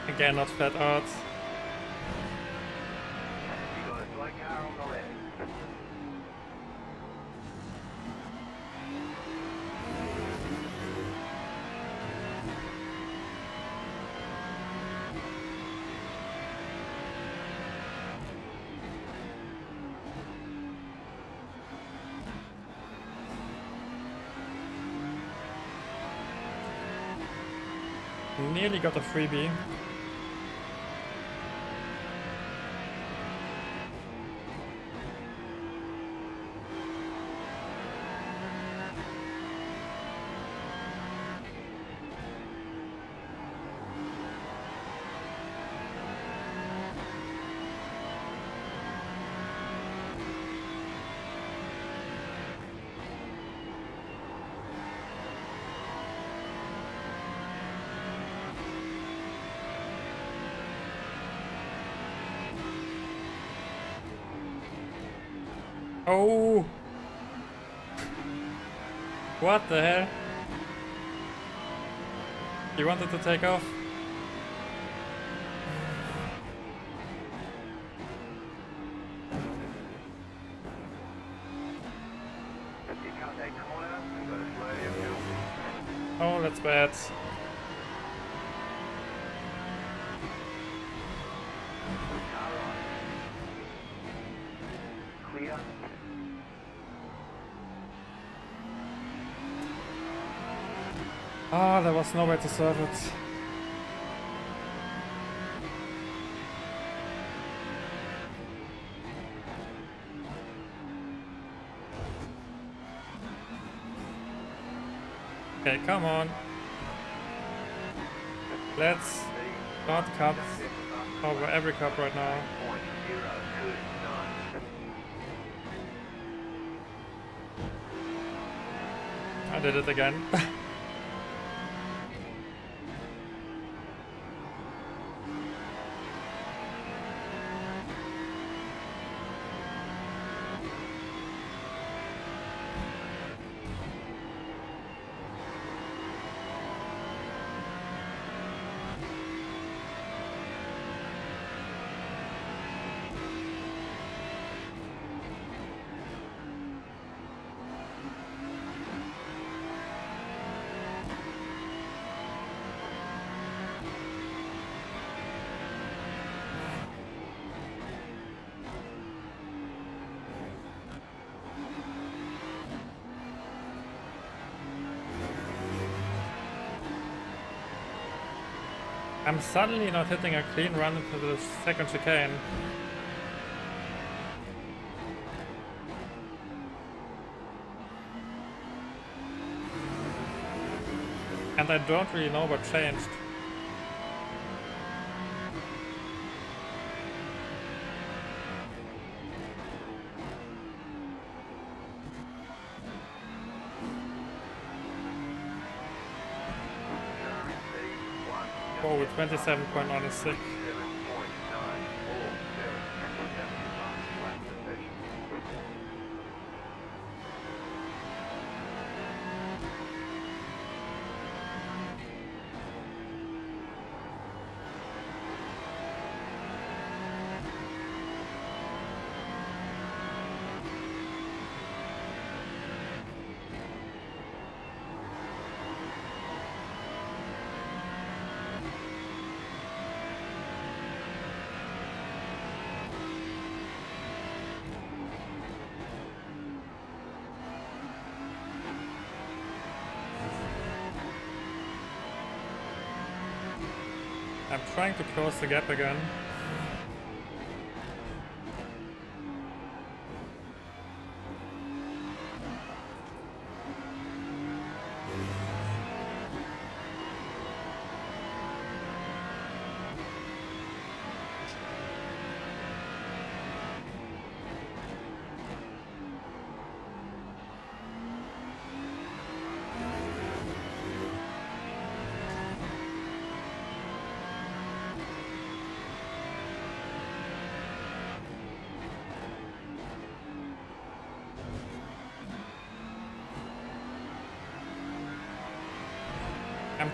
Again, not flat out. You got a slow car on the left. Nearly got a freebie. Oh! What the hell? You wanted to take off? You cut that corner and got a slow downhill. Oh, that's bad. Car right. Clear. Ah, there was no way to serve it. Okay, come on. Let's not cut over every cup right now. 0.029. I did it again. I'm suddenly not hitting a clean run into the second chicane. And I don't really know what changed. Oh, 27.96. I'm trying to close the gap again.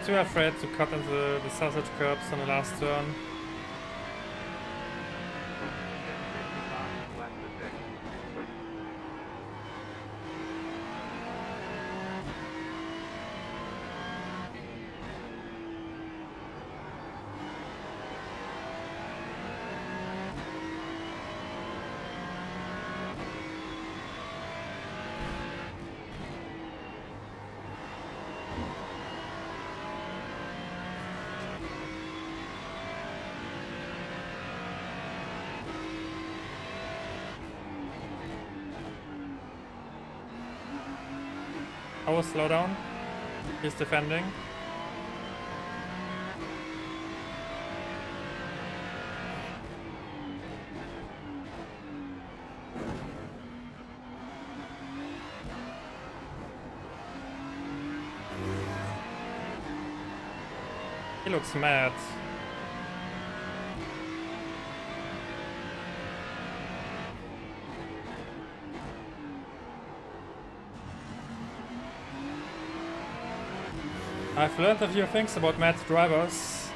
too afraid to cut into the sausage curbs on the last turn. I will slow down. He's defending. He looks mad. I've learned a few things about mad drivers.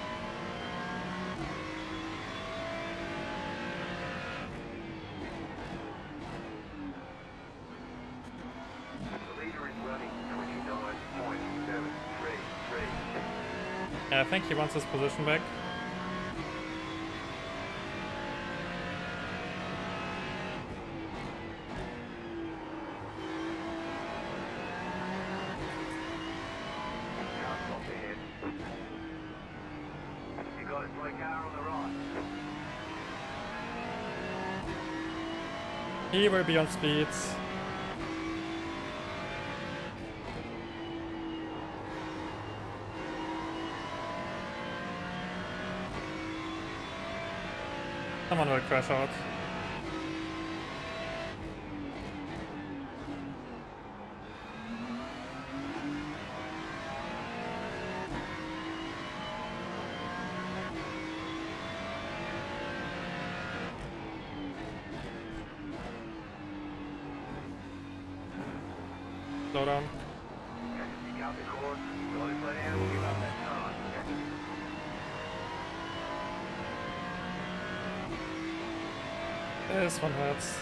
The leader is running 29.733. Yeah, I think he wants his position back. You got a slow car on the right. He will be on speeds. Someone will crash out. Slow down. You got the course. You got to slow down. Give up that time. This one hurts.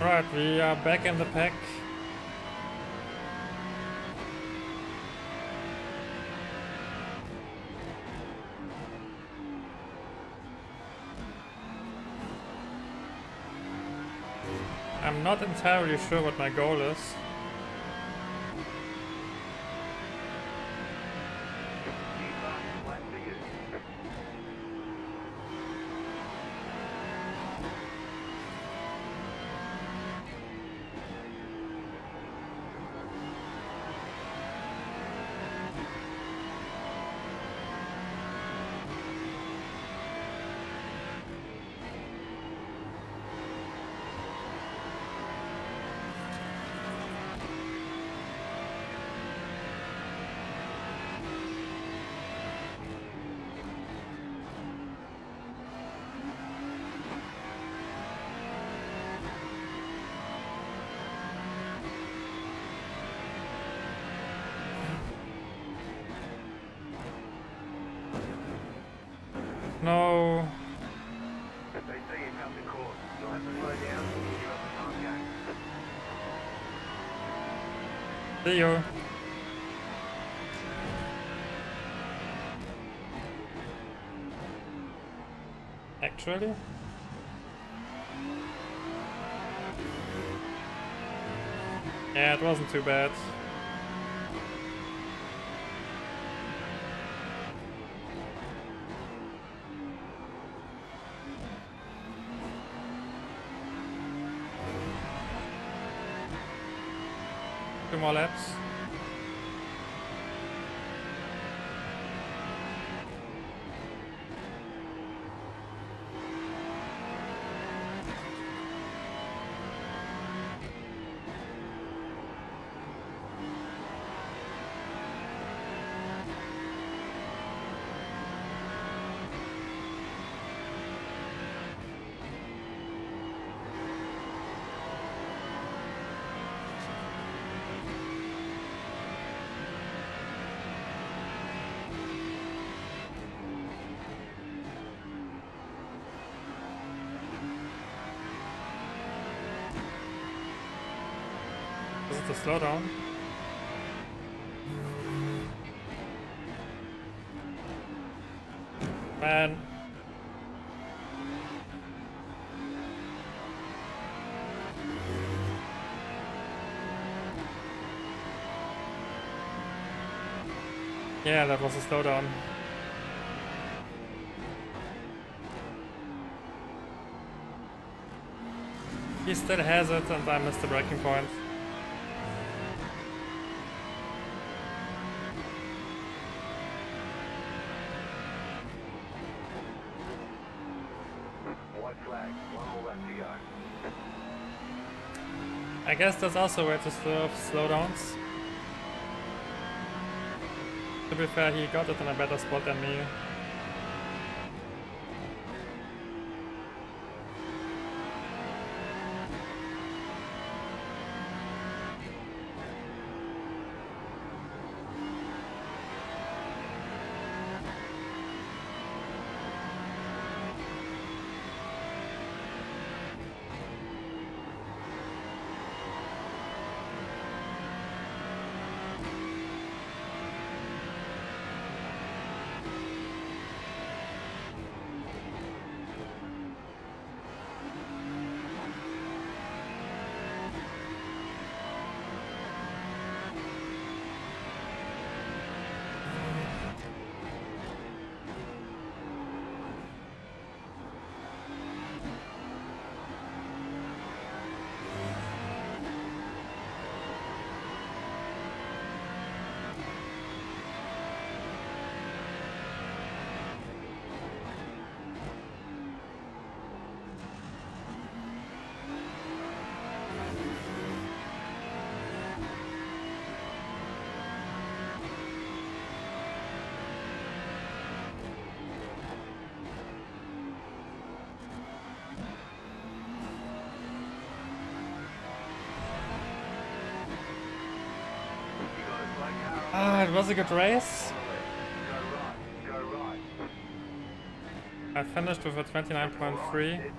Alright, we are back in the pack. I'm not entirely sure what my goal is. See you. Actually? Yeah, it wasn't too bad. Two more laps. Is it a slowdown? Man. Yeah, that was a slowdown. He still has it and I missed the braking point. White flag. One more left to go. I guess that's also a way to serve slowdowns. To be fair, he got it in a better spot than me. Ah, it was a good race. Go right. I finished with a 29.3.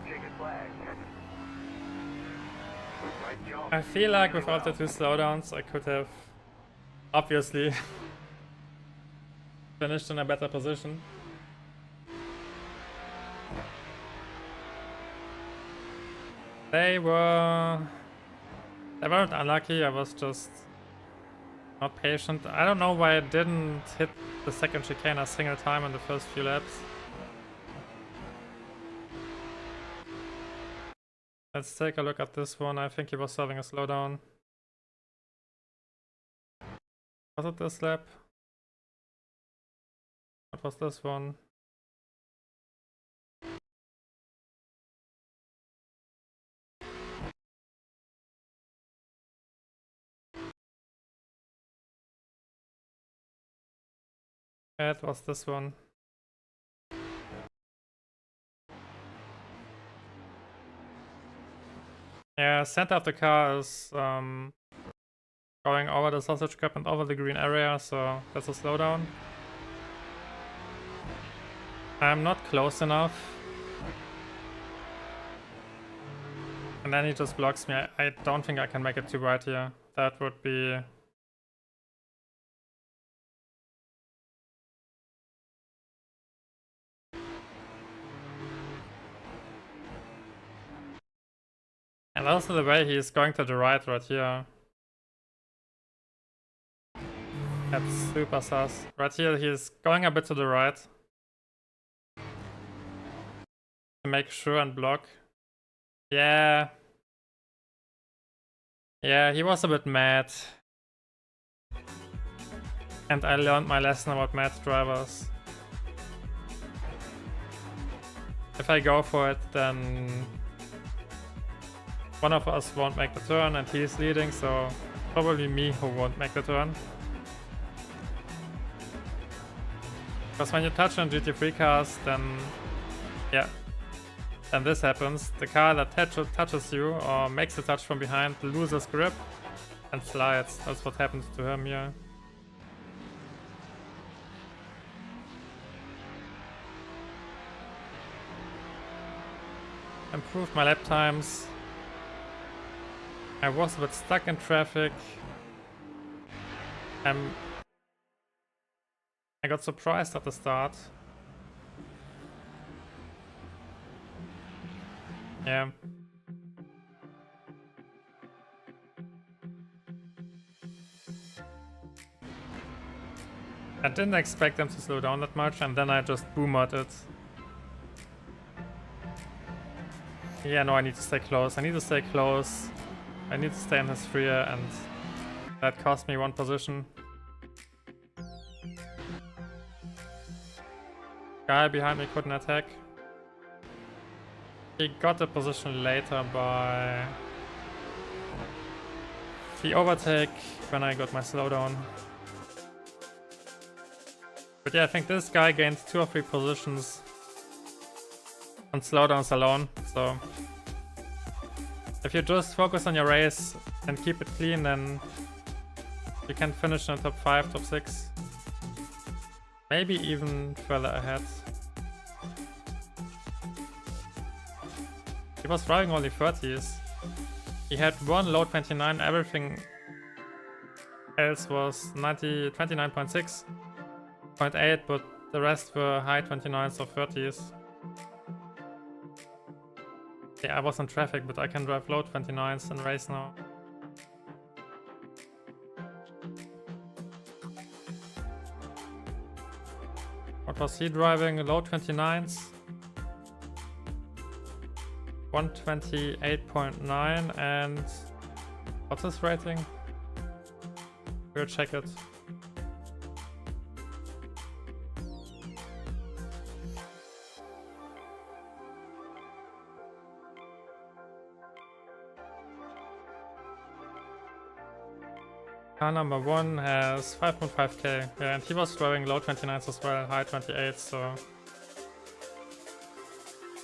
I feel like without the two slowdowns I could have obviously finished in a better position. They weren't unlucky, I was just not patient. I don't know why I didn't hit the second chicane a single time in the first few laps. Let's take a look at this one. I think he was serving a slowdown. Was it this lap? What was this one? It was this one. Yeah, center of the car is going over the sausage cup and over the green area, so that's a slowdown. I'm not close enough. And then he just blocks me. I don't think I can make it too wide here. That would be And also the way he's going to the right here. That's super sus. Right here he's going a bit to the right. To make sure and block. Yeah. Yeah, he was a bit mad. And I learned my lesson about mad drivers. If I go for it, then one of us won't make the turn and he's leading, so probably me who won't make the turn. Because when you touch on GT3 cars, then yeah, then this happens. The car that touches you or makes a touch from behind loses grip and slides. That's what happened to him here. Improved my lap times. I was a bit stuck in traffic. I got surprised at the start. Yeah. I didn't expect them to slow down that much, and then I just boomered it. Yeah, no, I need to stay close. I need to stay close. I need to stay in his rear, and that cost me 1 position. Guy behind me couldn't attack. He got the position later by the overtake when I got my slowdown. But yeah, I think this guy gained 2 or 3 positions on slowdowns alone, so if you just focus on your race and keep it clean, then you can finish in the top 5, top 6. Maybe even further ahead. He was driving only 30s. He had 1 low 29, everything else was 29.6, 0.8, but the rest were high 29s or 30s. Yeah, I was in traffic, but I can drive low 29s and race now. What was he driving? Low 29s. 128.9, and what's his rating? We'll check it. Car number 1 has 5.5k, yeah, and he was driving low 29s as well, high 28s, so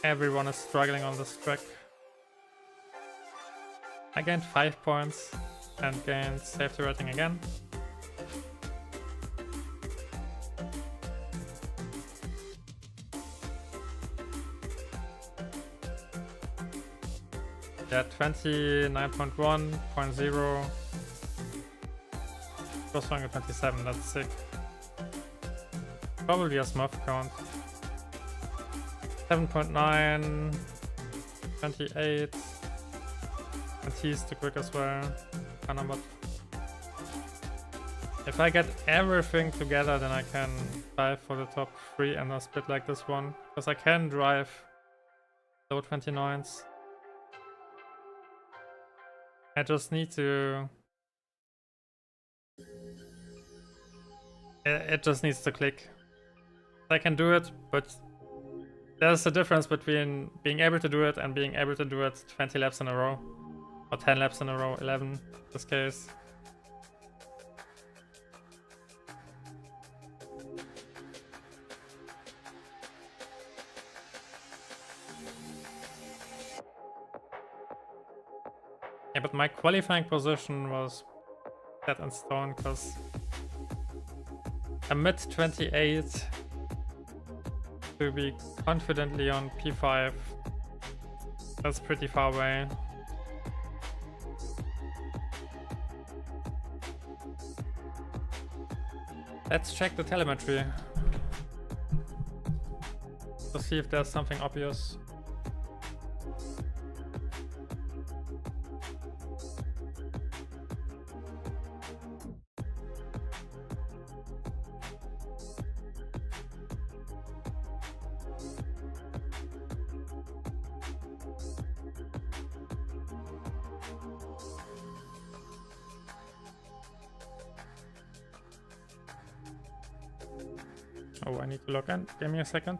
everyone is struggling on this track. I gained 5 points and gained safety rating again. Yeah, 29.1.0. Was wrong at 27, that's sick. Probably a smurf count. 7.9, 28, and he's too quick as well. But if I get everything together, then I can dive for the top 3 and a split like this one. Because I can drive low 29s. I just need to... It just needs to click. I can do it, but there's a difference between being able to do it and being able to do it 20 laps in a row. Or 10 laps in a row, 11 in this case. Yeah, but my qualifying position was set in stone because a mid 28 to be confidently on P5. That's pretty far away. Let's check the telemetry to see if there's something obvious. Oh, I need to log in. Give me a second.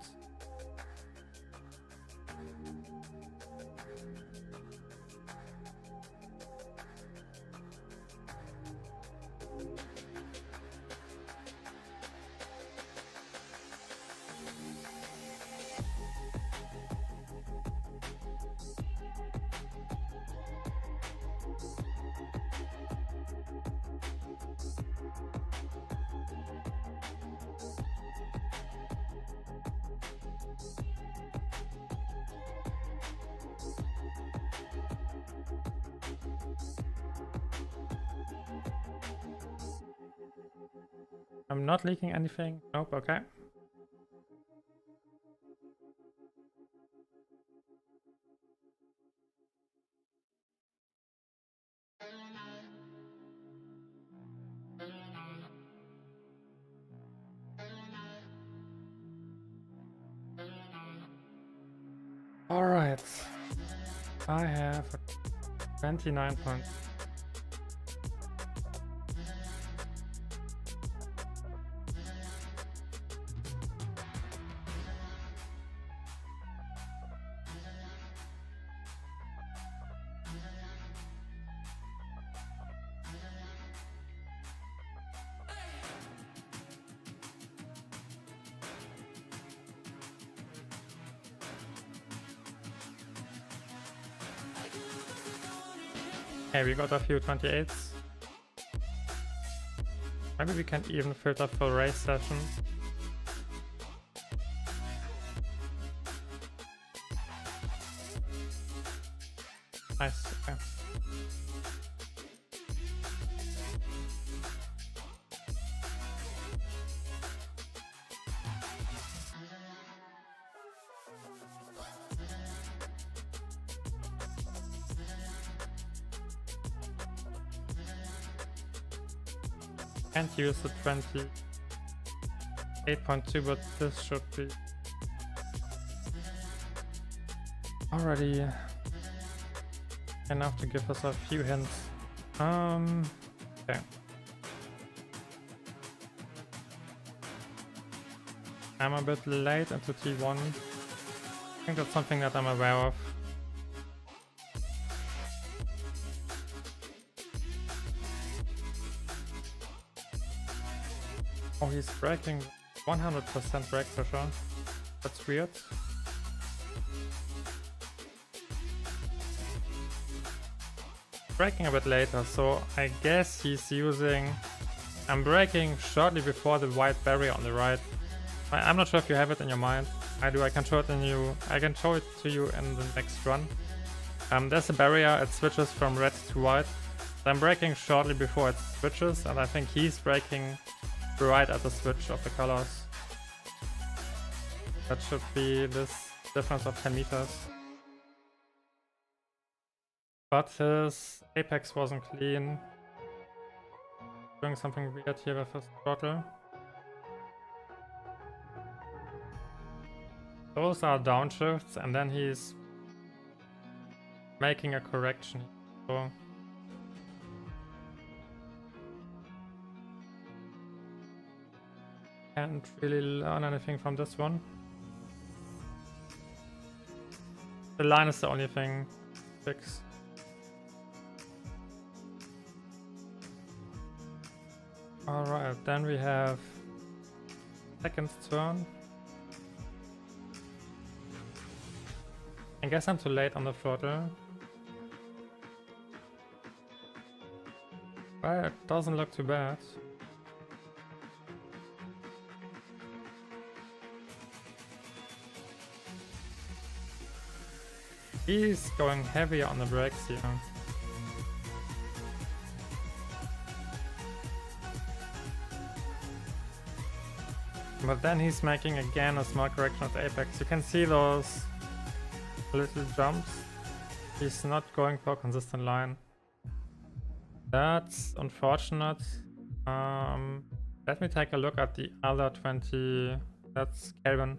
I'm not leaking anything. Nope, okay. Alright. I have 29 points. Okay, we got a few 28s. Maybe we can even filter for race session. Nice, okay. Can't use the 28.2, but this should be already enough to give us a few hints. Okay. I'm a bit late into T1. I think that's something that I'm aware of. Oh, he's braking 100% brake pressure. That's weird. Braking a bit later, so I guess he's using... I'm braking shortly before the white barrier on the right. I'm not sure if you have it in your mind. I do. I can show it in you. I can show it to you in the next run. There's a barrier. It switches from red to white. So I'm braking shortly before it switches, and I think he's braking right at the switch of the colors. That should be this difference of 10 meters. But his apex wasn't clean. Doing something weird here with his throttle. Those are downshifts, and then he's making a correction. So can't really learn anything from this one. The line is the only thing to fix. Alright, then we have second turn. I guess I'm too late on the throttle. Well, it doesn't look too bad. He's going heavier on the brakes here. But then he's making again a small correction at the apex. You can see those little jumps. He's not going for a consistent line. That's unfortunate. Let me take a look at the other 20. That's Kelvin.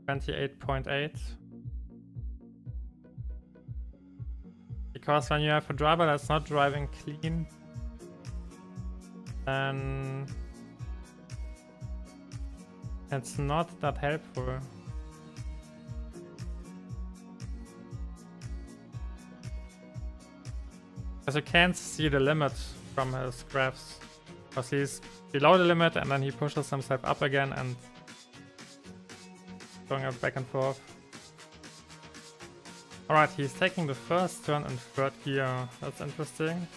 28.8. Because when you have a driver that's not driving clean, then It's not that helpful. Because you can't see the limit from his graphs. Because he's below the limit and then he pushes himself up again and going up back and forth. Alright, he's taking the first turn in third gear. That's interesting.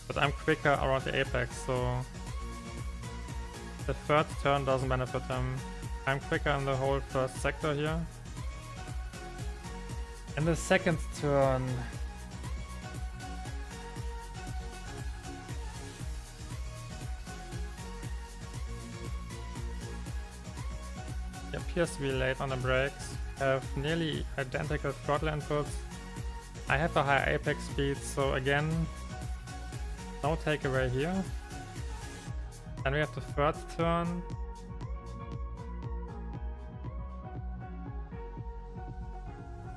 But I'm quicker around the apex, so the third turn doesn't benefit him. I'm quicker in the whole first sector here. In the second turn, he appears to be late on the brakes. Have nearly identical throttle inputs. I have a high apex speed, so again, no takeaway here. Then we have the third turn.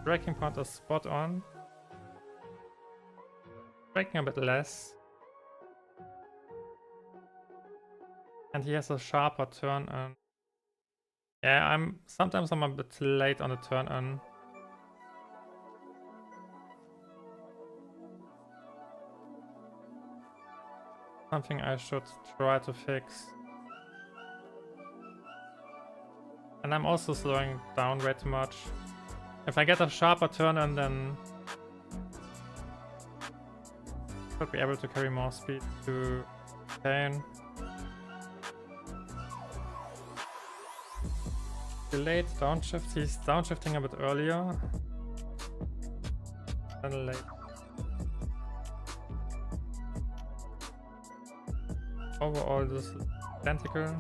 Braking point is spot on. Braking a bit less. And he has a sharper turn in. Yeah, sometimes I'm a bit late on the turn in. Something I should try to fix. And I'm also slowing down way too much. If I get a sharper turn in, then I should be able to carry more speed to chicane. Delayed downshift, he's downshifting a bit earlier. Then late. Overall, this is identical.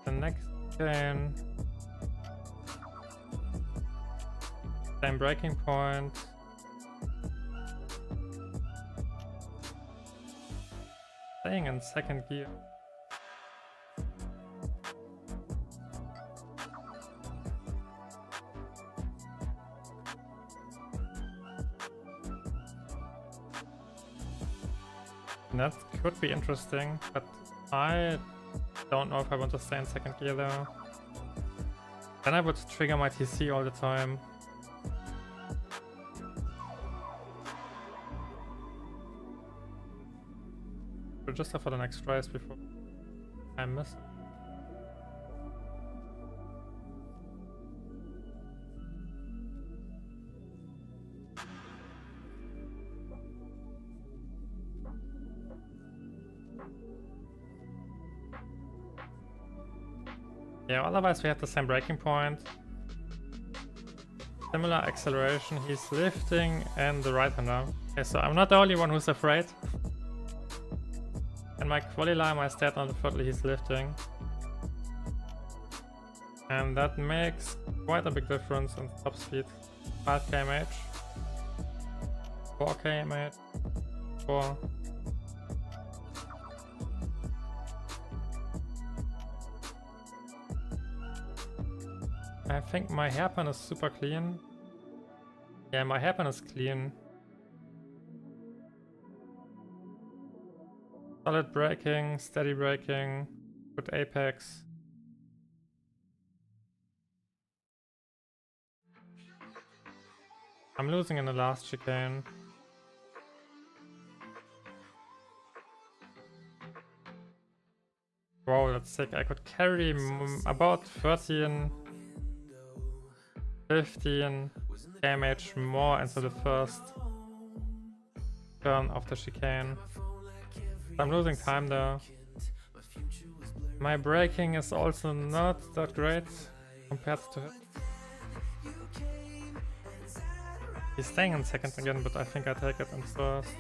The next game, same braking point. Staying in second gear. That could be interesting, but I don't know if I want to stay in second gear there. Then I would trigger my TC all the time. Register for the next race before I miss it. Yeah, otherwise we have the same braking point. Similar acceleration, he's lifting and the right hander. Okay, so I'm not the only one who's afraid. In my Qualy line, I stayed on the throttle, he's lifting. And that makes quite a big difference in top speed. 5 km/h, 4 km/h, 4. I think my hairpin is super clean. Yeah, my hairpin is clean. Solid braking, steady braking, good apex. I'm losing in the last chicane. Wow, that's sick. I could carry about 13, 15 km/h more into the first turn of the chicane. I'm losing time there. My braking is also not that great compared to it. He's staying in second again, but I think I take it in first.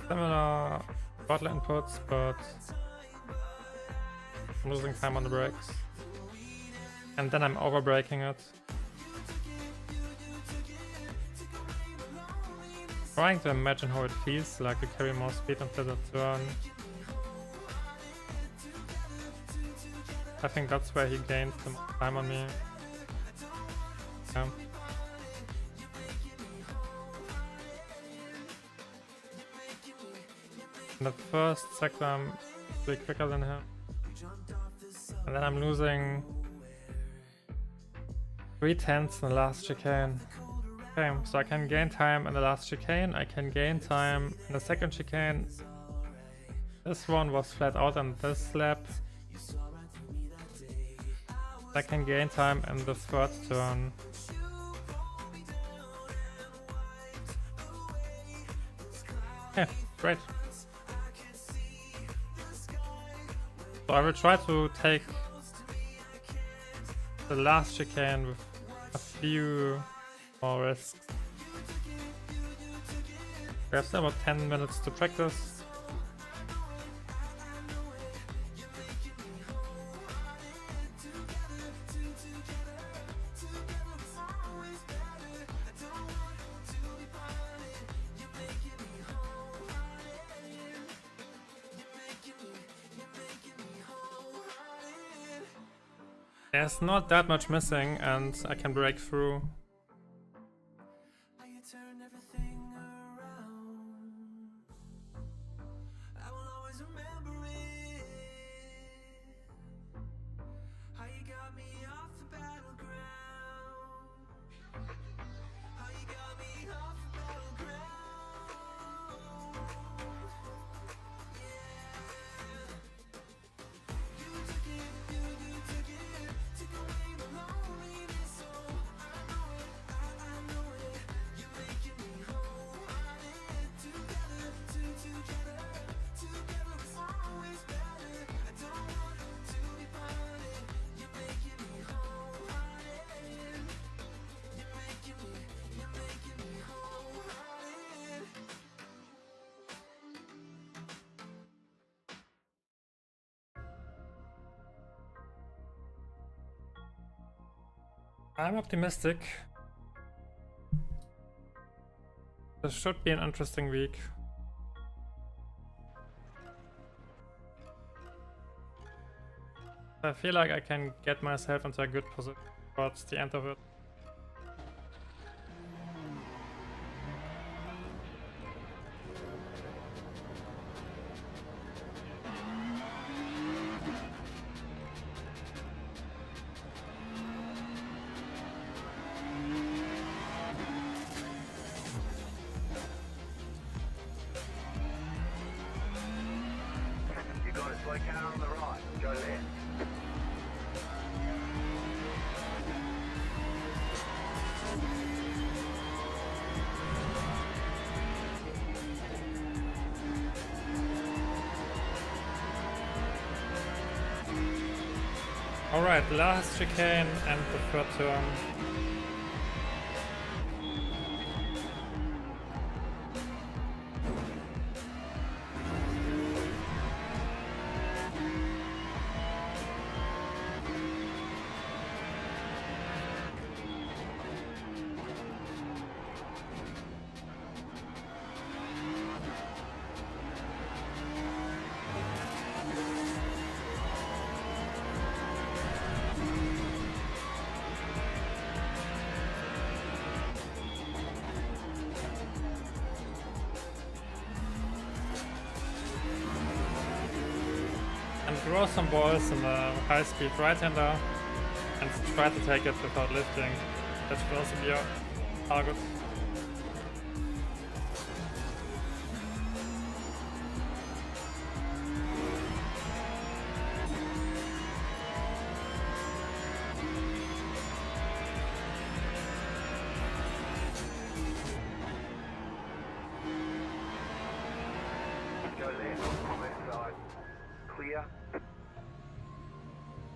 Similar throttle inputs, but I'm losing time on the brakes. And then I'm over braking it. Trying to imagine how it feels like to carry more speed into the turn. I think that's where he gained the time on me. Yeah. In the first sector I'm way quicker than him. And then I'm losing 3/10 in the last chicane. Okay, so I can gain time in the last chicane, I can gain time in the second chicane. This one was flat out on this lap. I can gain time in the third turn. Okay, great. So I will try to take the last chicane with a few more risks. We have still about 10 minutes to practice. There's not that much missing and I can break through. I'm optimistic. This should be an interesting week. I feel like I can get myself into a good position towards the end of it. You got a slow car on the right. Go left. Alright, last chicane and the third turn. And draw some balls in the high-speed right-hander and try to take it without lifting. That should also be a target. Go left on that side. Clear.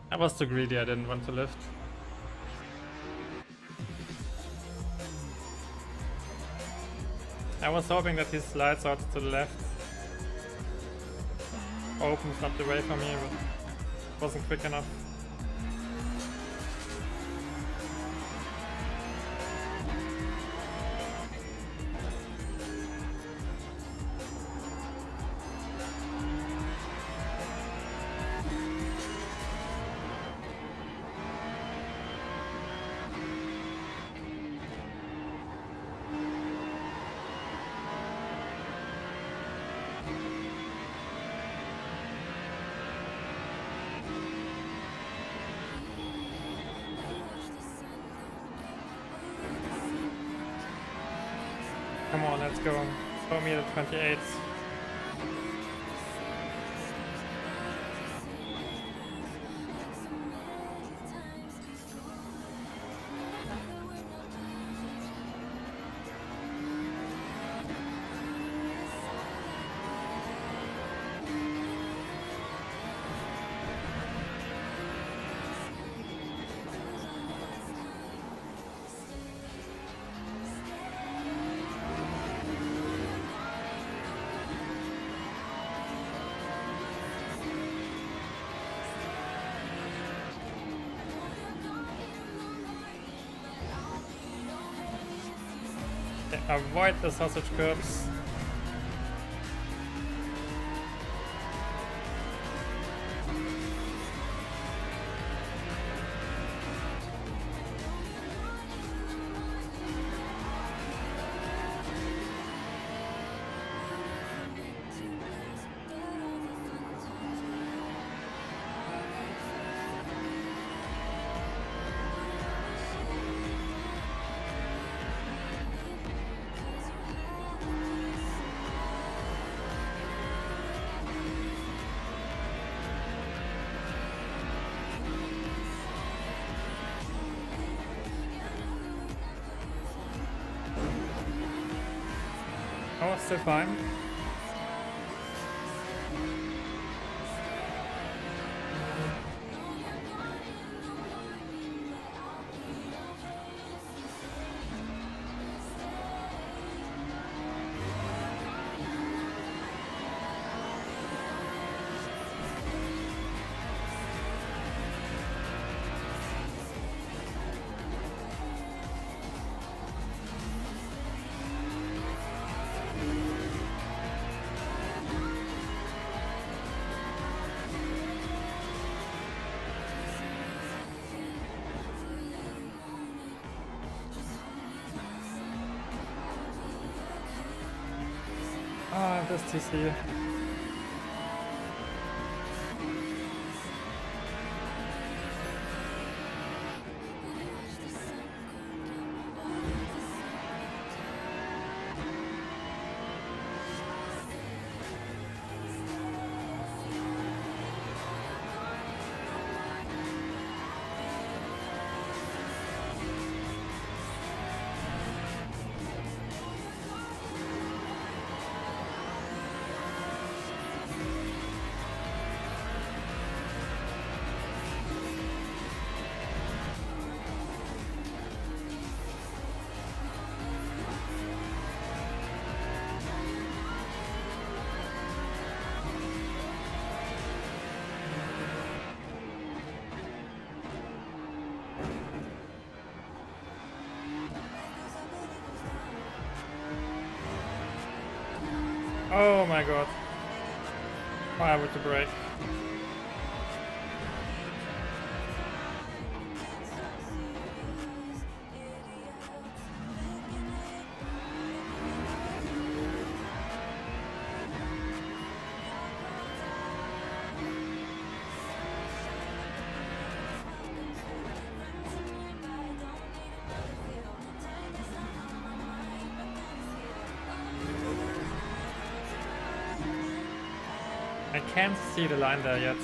I was too greedy, I didn't want to lift. I was hoping that he slides out to the left. Opens up the way for me, but wasn't quick enough. on, let's go. Show me the 28. Avoid the sausage curbs. Oh, still fine. Ah, das TC. Oh my god. Fire with the brake. I can't see the line there yet.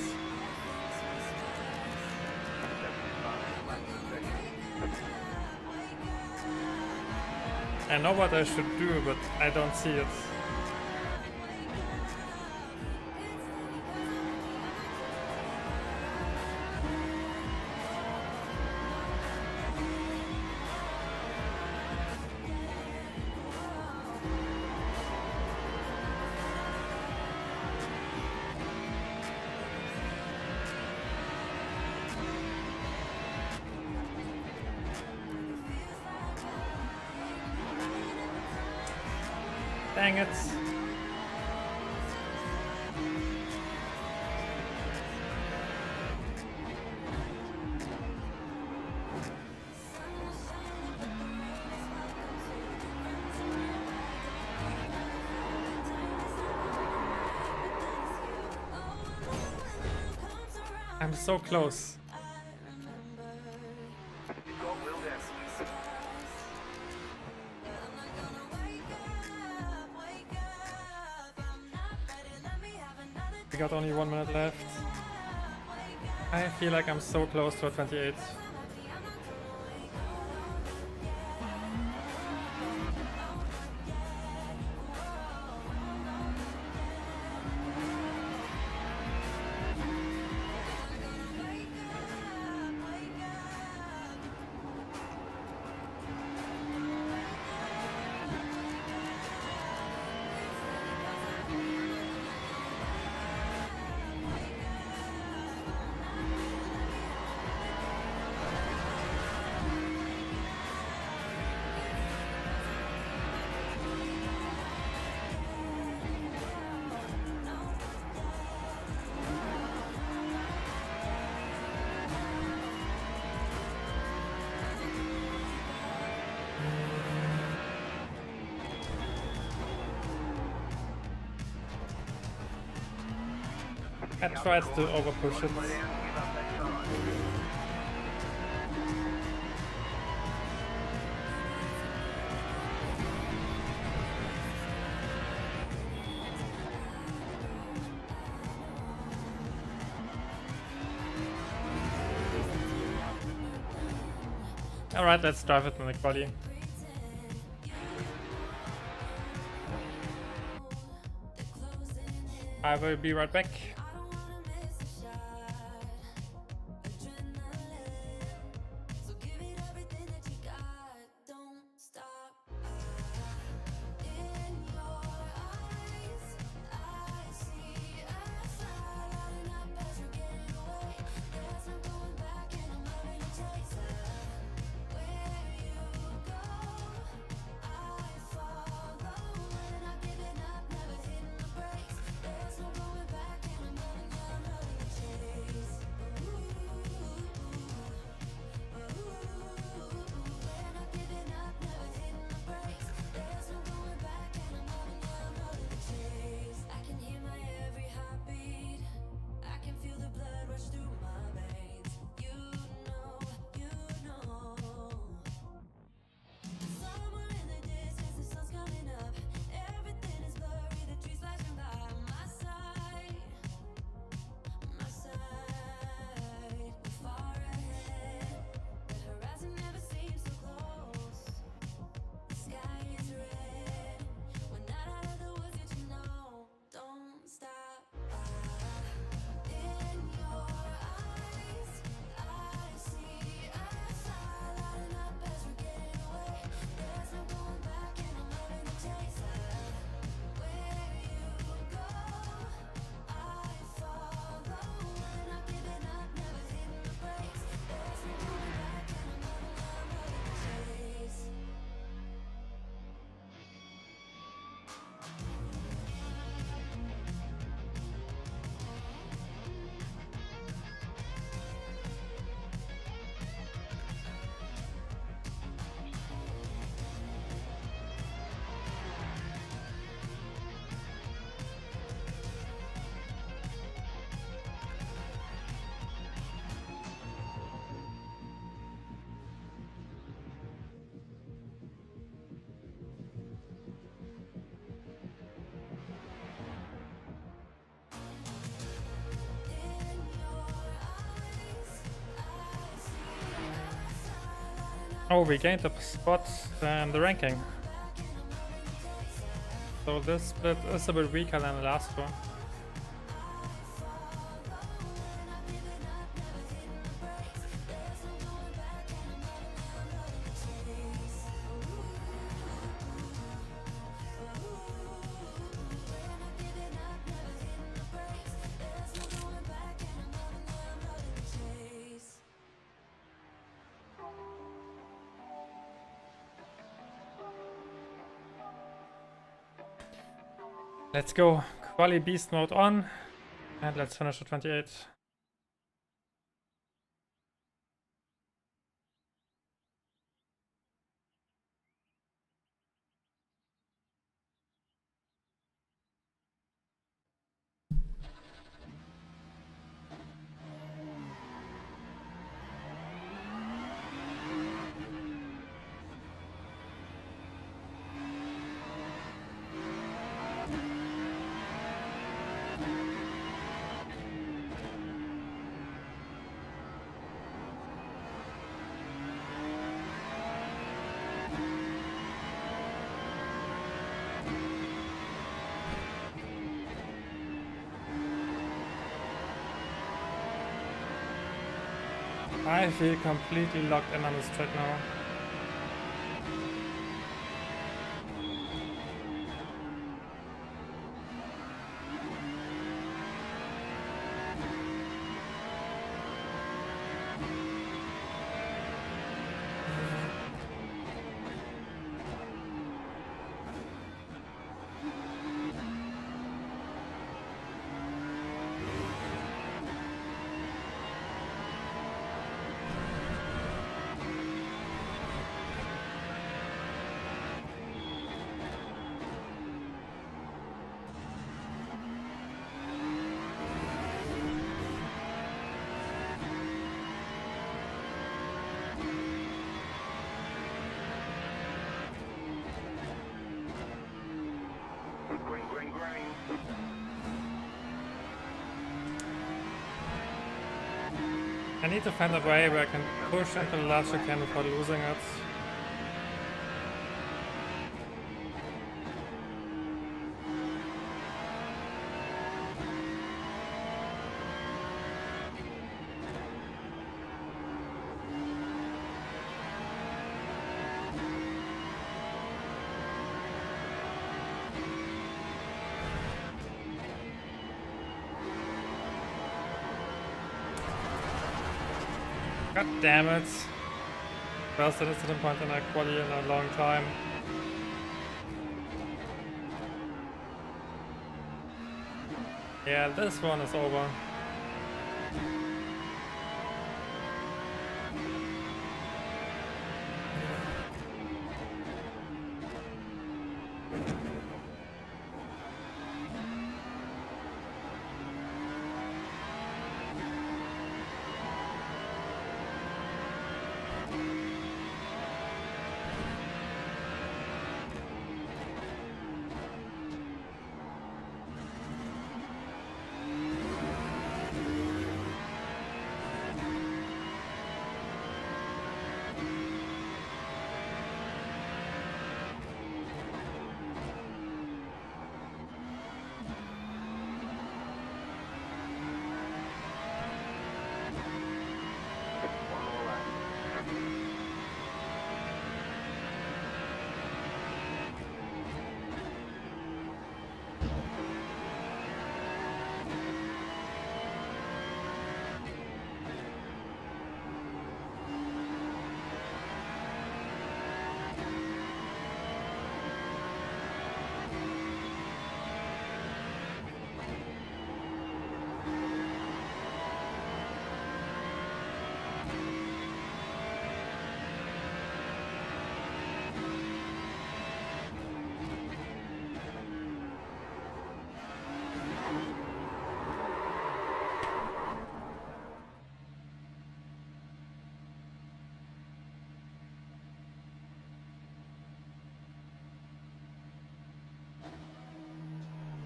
I know what I should do, but I don't see it. Dang it. I'm so close. You've got wheel damage. We got only 1 minute left. I feel like I'm so close to a 28. I tried to overpush it. Alright, let's drive it in the quali. I will be right back. Oh, we gained a spot in the ranking. So this split is a bit weaker than the last one. Let's go. Quali beast mode on. And let's finish at 28. I feel completely locked in on this track now. Green, green, green. I need to find a way where I can push into the last chicane without losing it. God damn it. First incident point in a quali in a long time. Yeah, this one is over. One more lap.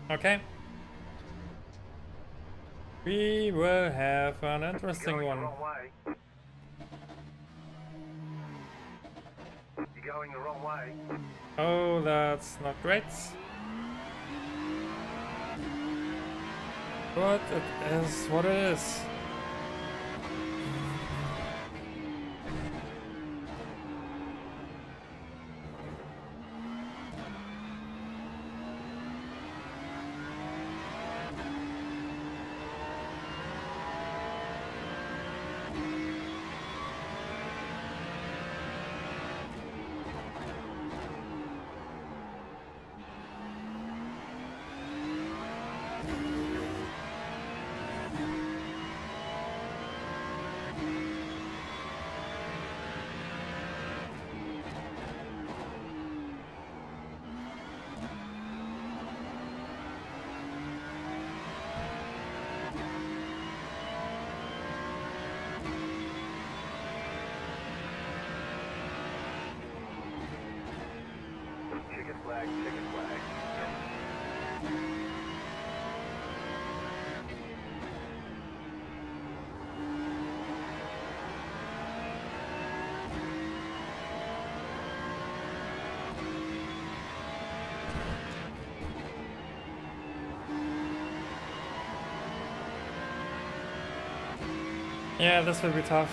Okay. We will have an You're interesting going one. the wrong way. You're going the wrong way. Oh, that's not great. But it is what it is. Chicken flag, chicken flag. Yeah, this will be tough.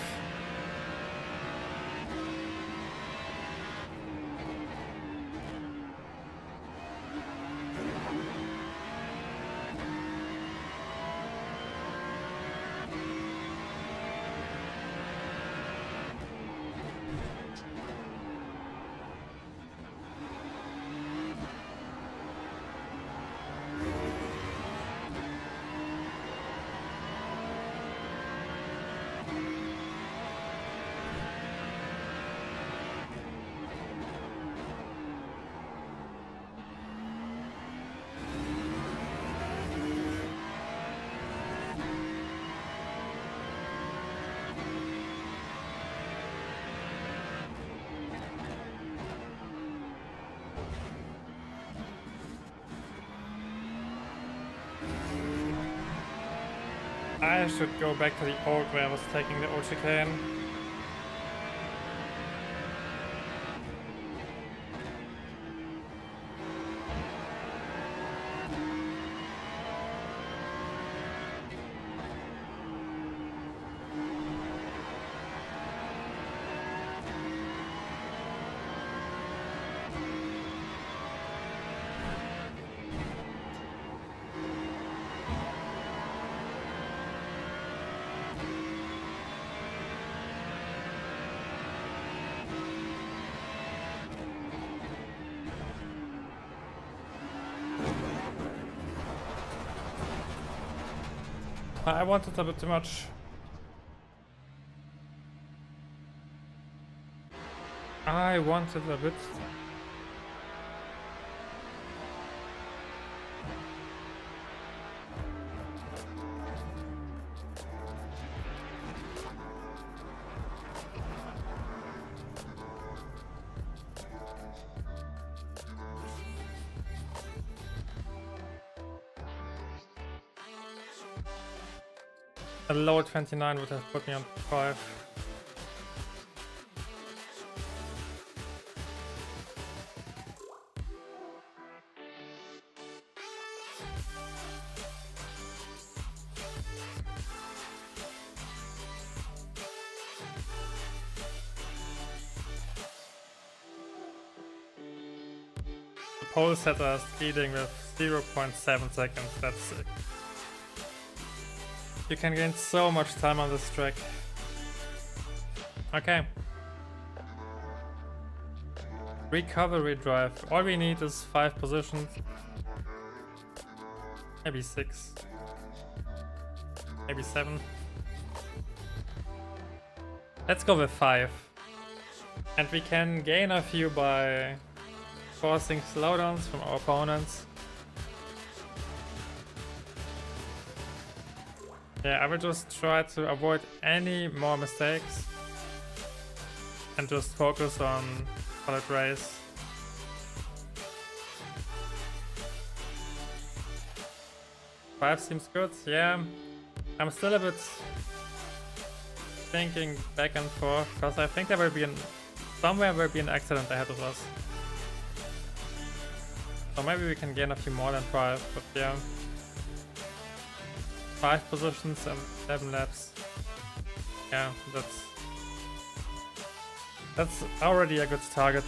I should go back to the old where I was taking the old chicane. I wanted a bit too much. I wanted a bit. A low 29 would have put me on 5. The pole setter is leading with 0.7 seconds. That's sick. You can gain so much time on this track. Okay. Recovery drive. All we need is 5 positions. Maybe 6. Maybe 7. Let's go with 5. And we can gain a few by forcing slowdowns from our opponents. Yeah, I will just try to avoid any more mistakes and just focus on solid race. Five seems good, yeah. I'm still a bit thinking back and forth because I think there will be somewhere will be an accident ahead of us. So maybe we can gain a few more than 5, but yeah. 5 positions and 7 laps. Yeah, that's already a good target.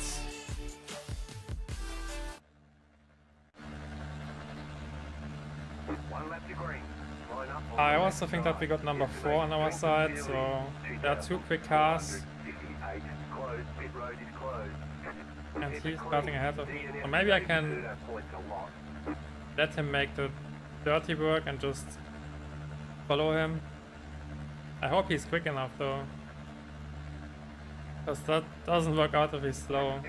I also think that we got number 4 on our side, so there are 2 quick cars. And he's starting ahead of me. So maybe I can let him make the dirty work and just follow him. I hope he's quick enough though. Because that doesn't work out if he's slow.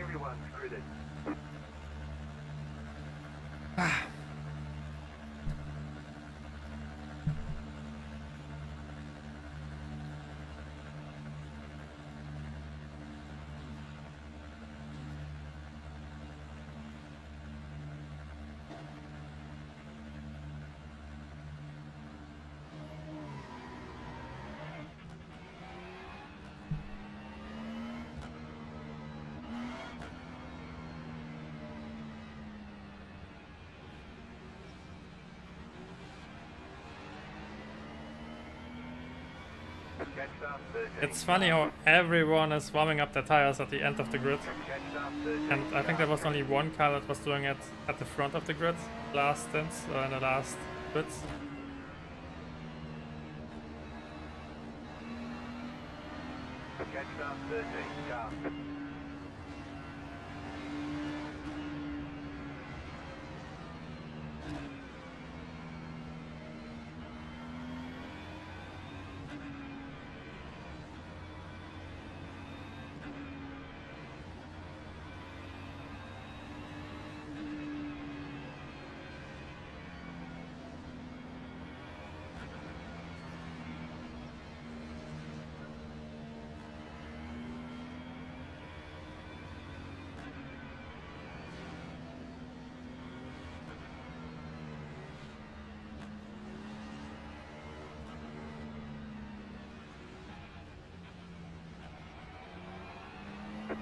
It's funny how everyone is warming up their tires at the end of the grid. And I think there was only one car that was doing it at the front of the grid last stints, or in the last bits.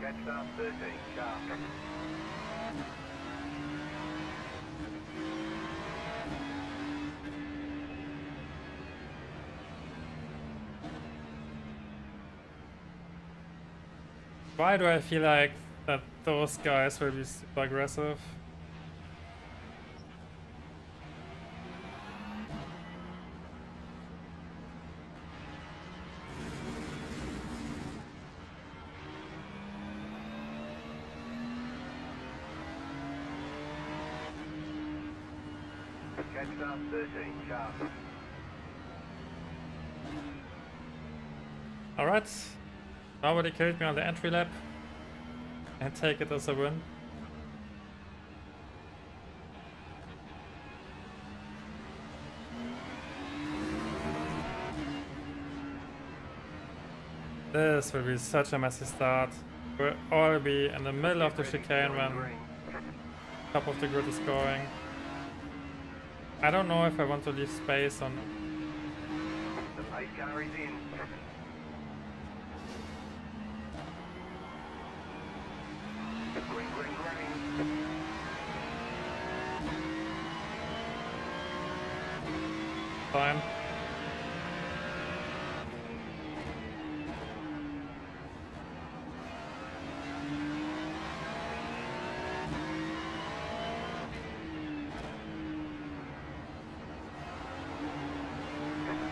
Catch start 13, sharp. Why do I feel like that those guys will be super aggressive? Catch start 13, sharp. Alright, nobody killed me on the entry lap, and take it as a win. This will be such a messy start. We'll all be in the middle of the chicane when top of the grid is going. I don't know if I want to leave space on. The pace car is in. Green, green, green. Fine.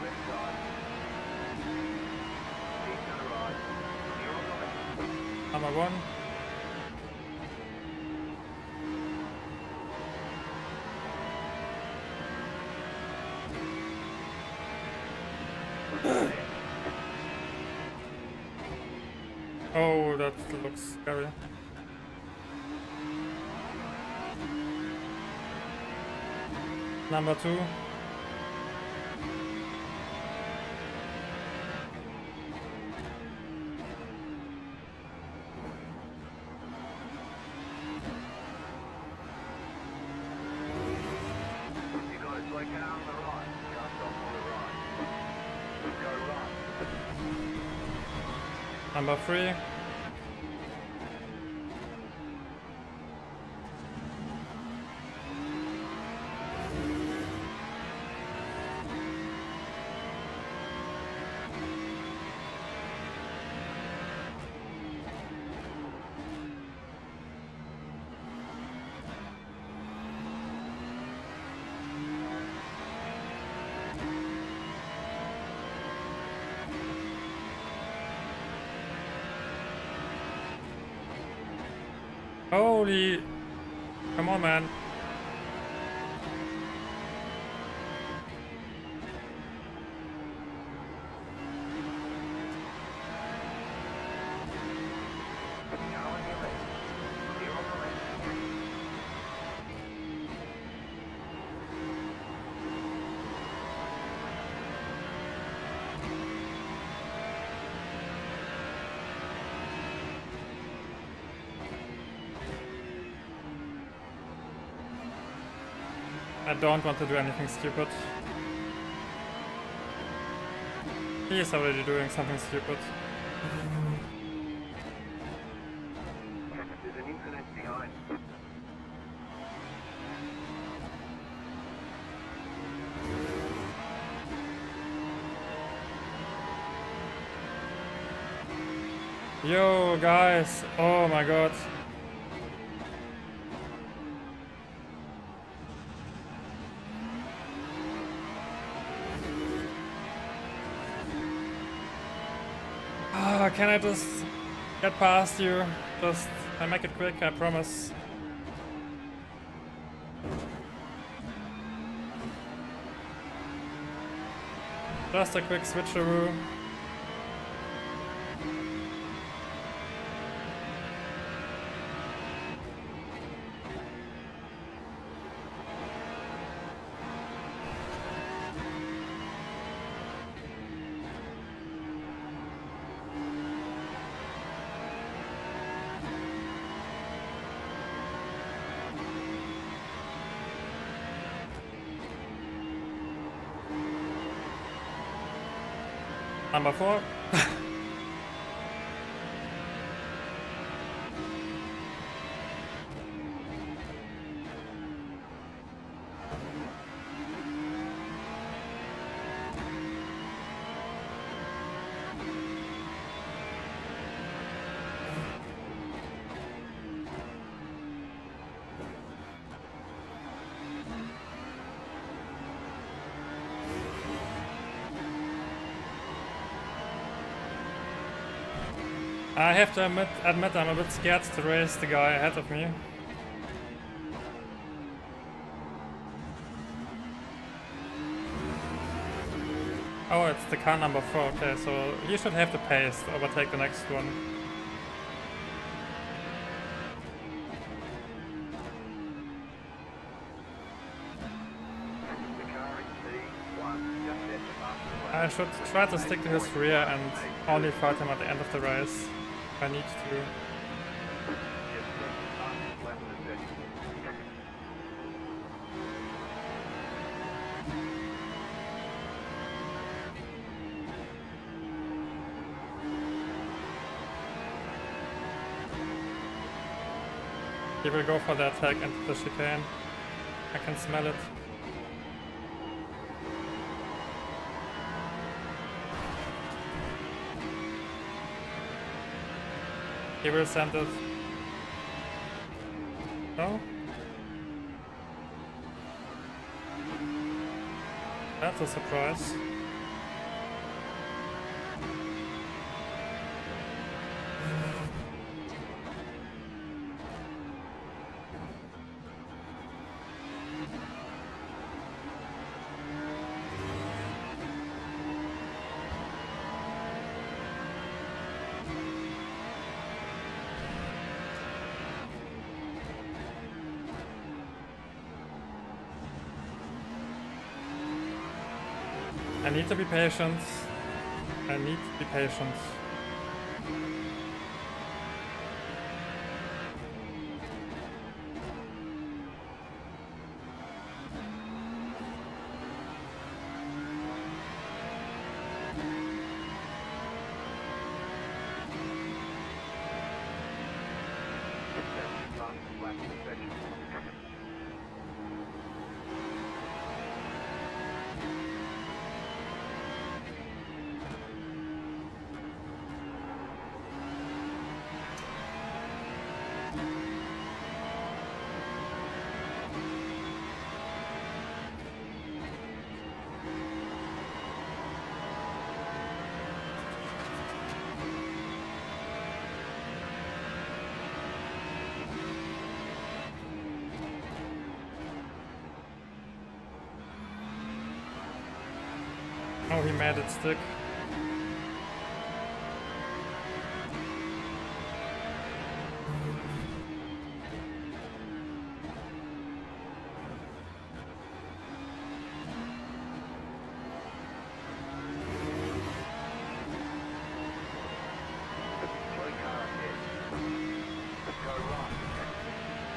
Left side. Keep to the right. You're on the left. Number one. Oh, that looks scary. Number two. You got a slow car on the right. Just off on the right. Go right. Number three. Holy, come on, man. Car on your left. You're on the left. I don't want to do anything stupid. He is already doing something stupid. There's an incident behind. Yo, guys. Oh my god. Ah, can I just get past you? Just, I make it quick, I promise. Just a quick switcheroo. Number 4. I have to admit I'm a bit scared to race the guy ahead of me. Oh, it's the car number 4, okay, so he should have the pace to overtake the next one. I should try to stick to his rear and only fight him at the end of the race if I need to. He will go for the attack into the chicane. I can smell it. He will send it. No? That's a surprise. I need to be patient. I need to be patient. Oh, he made it stick.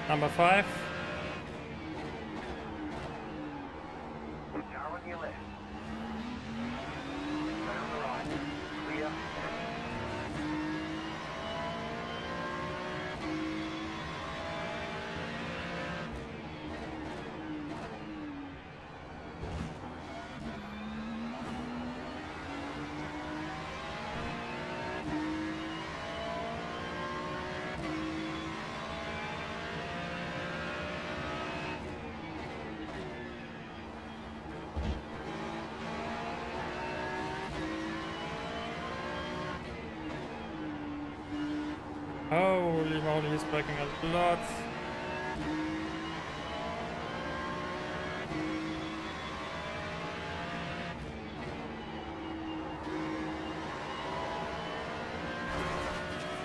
Number 5. Holy moly, he's braking a lot.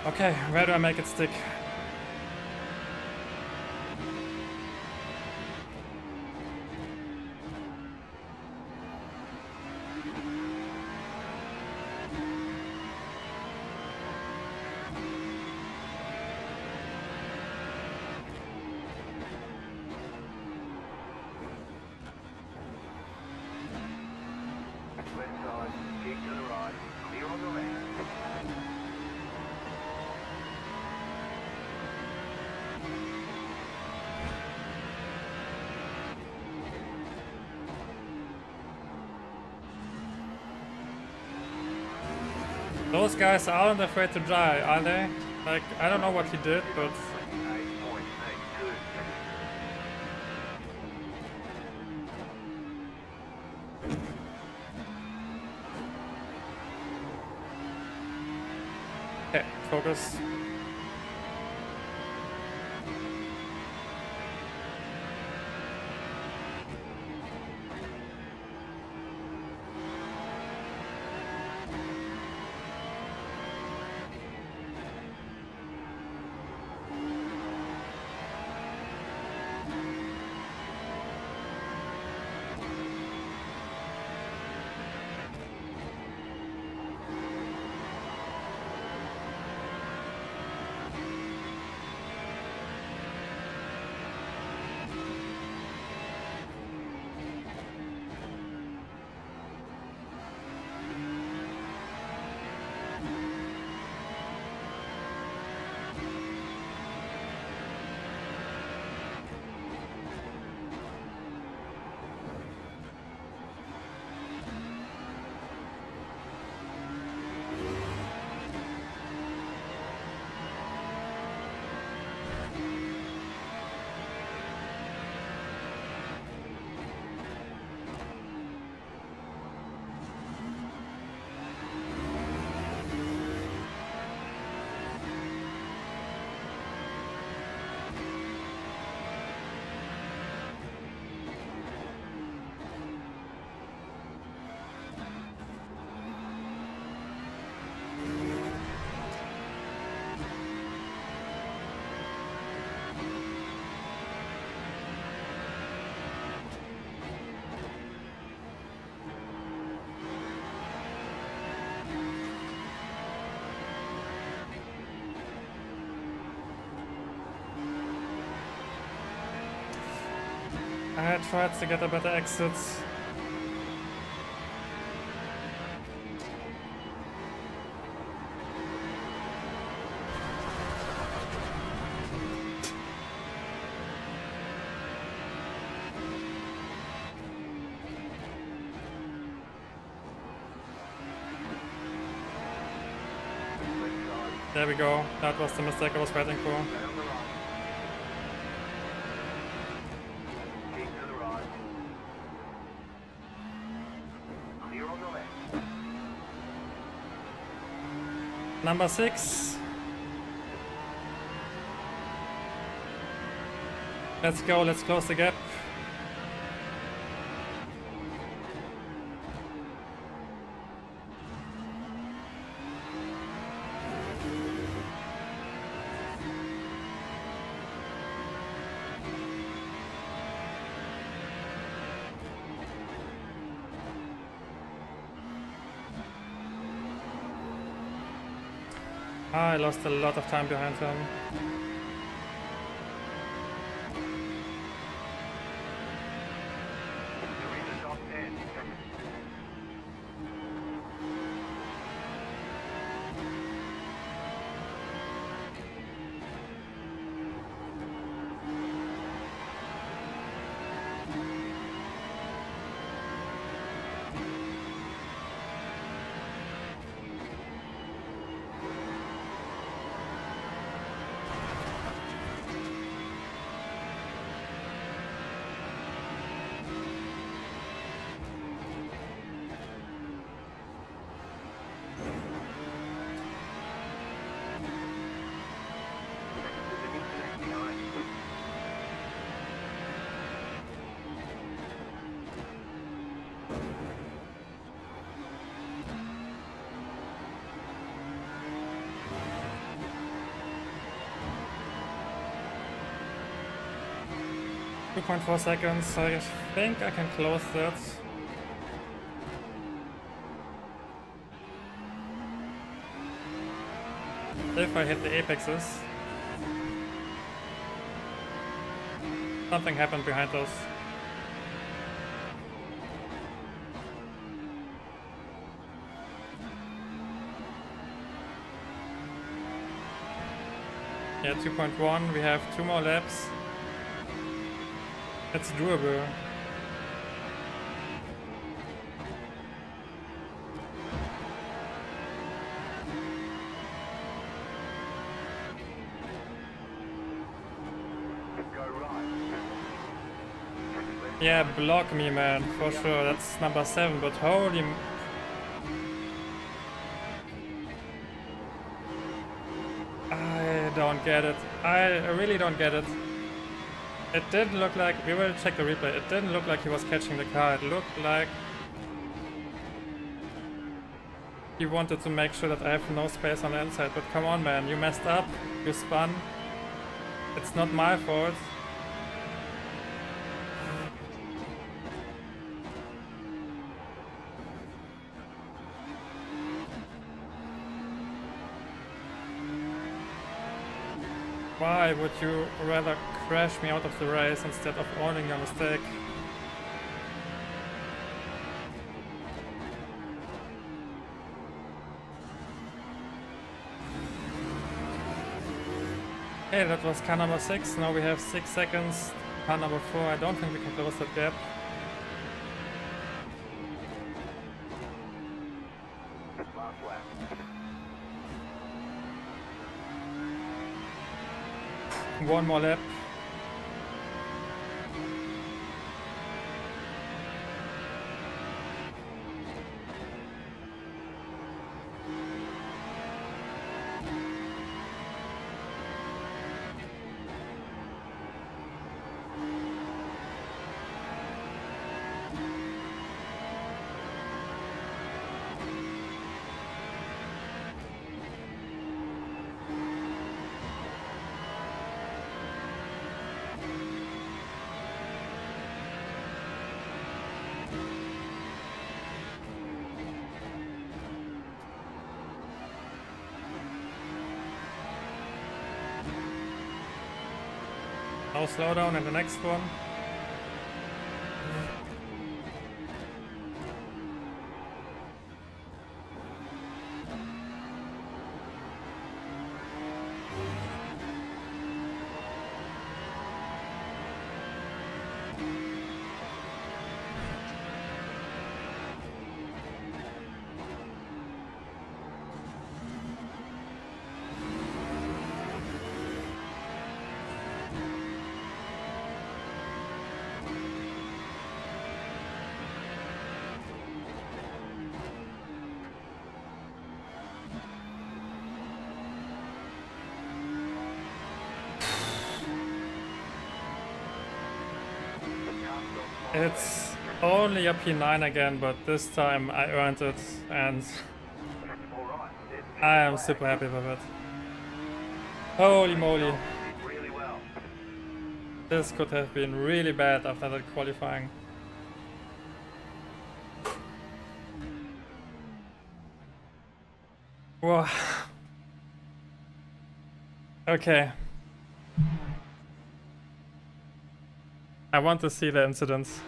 Okay, where do I make it stick? Those guys aren't afraid to die, are they? Like, I don't know what he did, but... Okay, focus. I tried to get a better exit. There we go. That was the mistake I was waiting for. Stay on the right. Keep to the right. Clear on the left. Number 6. Let's go, let's close the gap. I lost a lot of time behind him. You're in the top 10. Behind. 2.4 seconds. I think I can close that. If I hit the apexes. Something happened behind us. Yeah, 2.1. We have 2 more laps. That's doable. Go right. Yeah, block me, man, for sure. That's number 7, but holy... don't get it. I really don't get it. It didn't look like, we will check the replay, it didn't look like he was catching the car. It looked like he wanted to make sure that I have no space on the inside. But come on, man, you messed up, you spun. It's not my fault. Why would you rather crash me out of the race instead of owning your mistake? Okay, that was car number 6. Now we have 6 seconds. Car number 4. I don't think we can close that gap. Last lap. One more lap. No slowdown in the next one. It's only a P9 again, but this time I earned it, and Alright, I am super happy with it. Holy moly. really well. This could have been really bad after that qualifying. Wow. Okay. I want to see the incidents.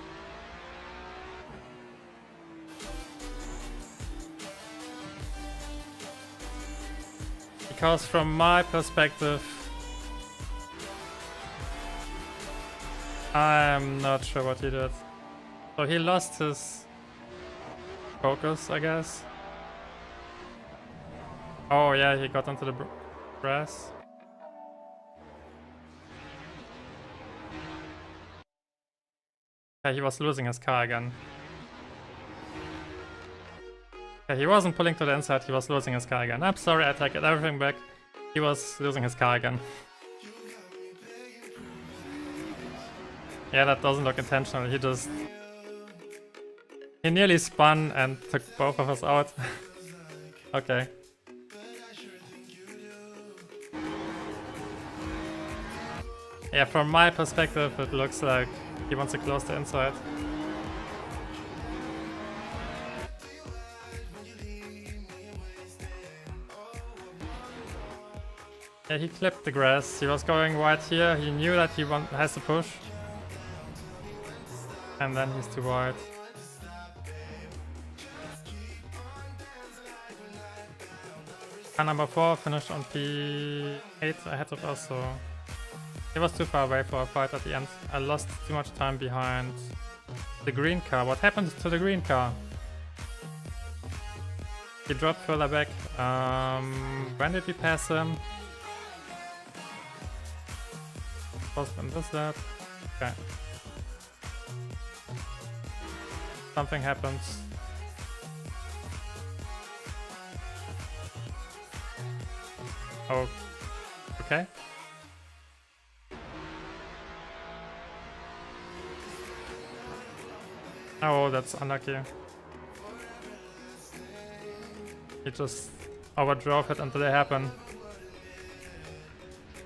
Because from my perspective, I'm not sure what he did. So he lost his focus, I guess. Oh yeah, he got into the grass. Yeah, he was losing his car again. Yeah, he wasn't pulling to the inside, he was losing his car again. I'm sorry, I take it everything back. He was losing his car again. Yeah, that doesn't look intentional, he just... He nearly spun and took both of us out. Okay. Yeah, from my perspective, it looks like he wants to close the inside. Yeah, he clipped the grass. He was going wide here. He knew that he has to push. And then he's too wide. Car number 4 finished on P8 ahead of us, so... He was too far away for a fight at the end. I lost too much time behind the green car. What happened to the green car? He dropped further back. When did we pass him? Was in this lap? Okay. Something happens. Oh. Okay. Oh, that's unlucky. He just overdrove it until it happened.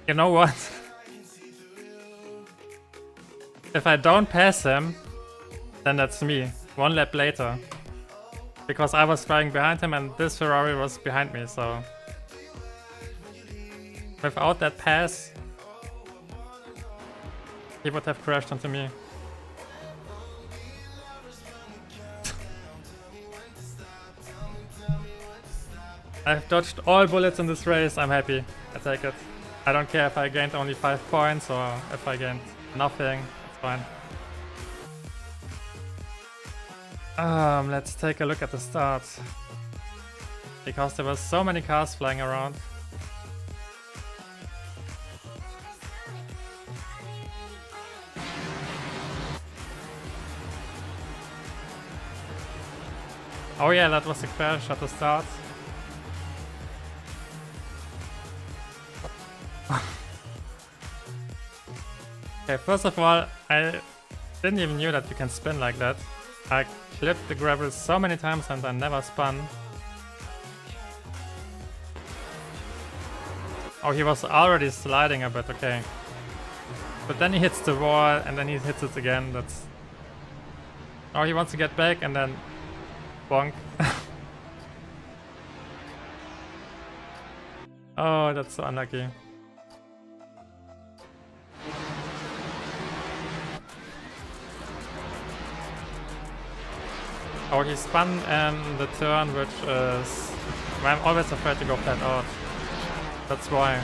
You know what? If I don't pass him, then that's me. 1 lap later. Because I was driving behind him and this Ferrari was behind me, so... Without that pass, he would have crashed into me. I've dodged all bullets in this race, I'm happy. I take it. I don't care if I gained only 5 points or if I gained nothing, it's fine. Let's take a look at the start. Because there were so many cars flying around. Oh yeah, that was a crash at the start. Okay, first of all, I didn't even knew that you can spin like that. I clipped the gravel so many times and I never spun. Oh, he was already sliding a bit, okay. But then he hits the wall and then he hits it again, that's... Oh, he wants to get back and then... bonk. Oh, that's so unlucky. Oh, he spun in the turn, which is... I'm always afraid to go flat out. That's why.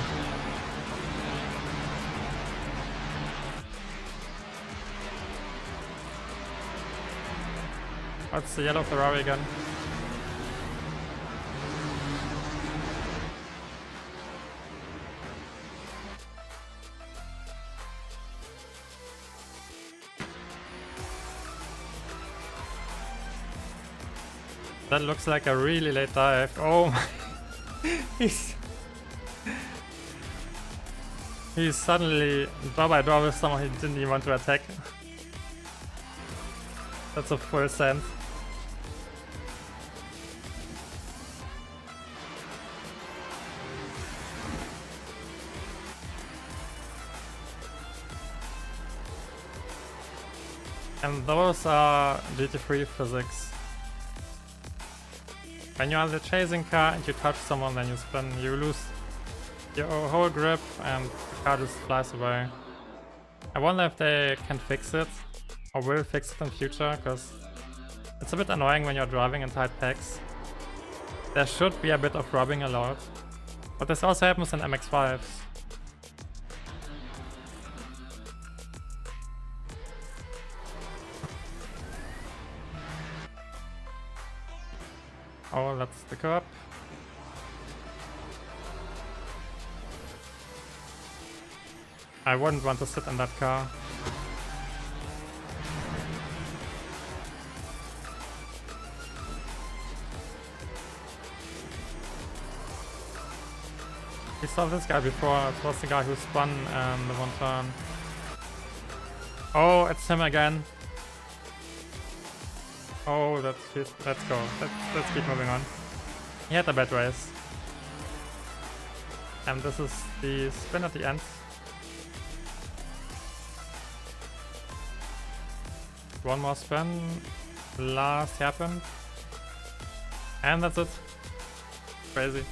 What's the yellow Ferrari again? That looks like a really late dive. Oh my. He's suddenly door by door with someone he didn't even want to attack. That's a full send. And those are GT3 physics. When you're on the chasing car and you touch someone, then you spin, you lose your whole grip and the car just flies away. I wonder if they can fix it or will fix it in future, because it's a bit annoying when you're driving in tight packs. There should be a bit of rubbing allowed, but this also happens in MX-5s. Oh, that's the curb. I wouldn't want to sit in that car. We saw this guy before, it was the guy who spun the one turn. Oh, it's him again. Oh, that's it. Let's go. Let's keep moving on. He had a bad race. And this is the spin at the end. One more spin. Last happened. And that's it. Crazy.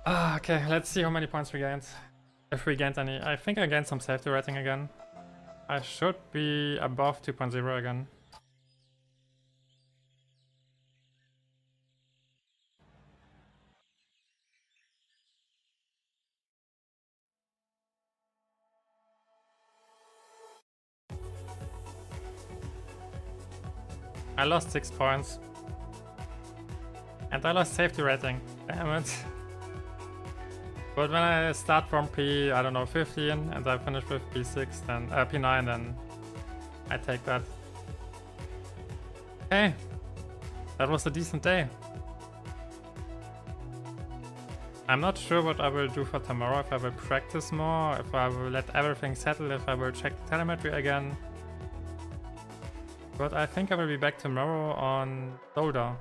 Okay, let's see how many points we gained. If we gained any. I think I gained some safety rating again. I should be above 2.0 again. I lost 6 points. And I lost safety rating. Damn it. But when I start from P, I don't know, 15 and I finish with P6, then P9, then I take that. Okay. That was a decent day. I'm not sure what I will do for tomorrow, if I will practice more, if I will let everything settle, if I will check the telemetry again. But I think I will be back tomorrow on Zolder.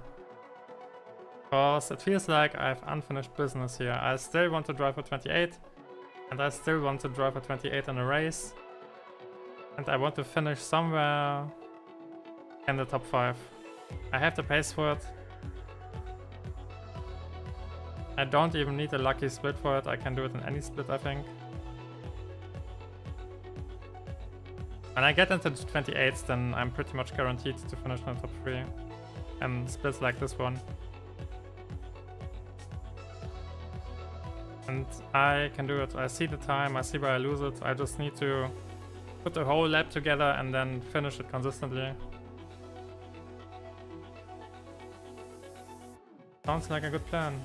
Because it feels like I have unfinished business here. I still want to drive for 28, and I still want to drive for 28 in a race. And I want to finish somewhere in the top 5. I have the pace for it. I don't even need a lucky split for it, I can do it in any split, I think. When I get into the 28s, then I'm pretty much guaranteed to finish in the top 3. And splits like this one. And I can do it. I see the time, I see where I lose it. I just need to put the whole lap together and then finish it consistently. Sounds like a good plan.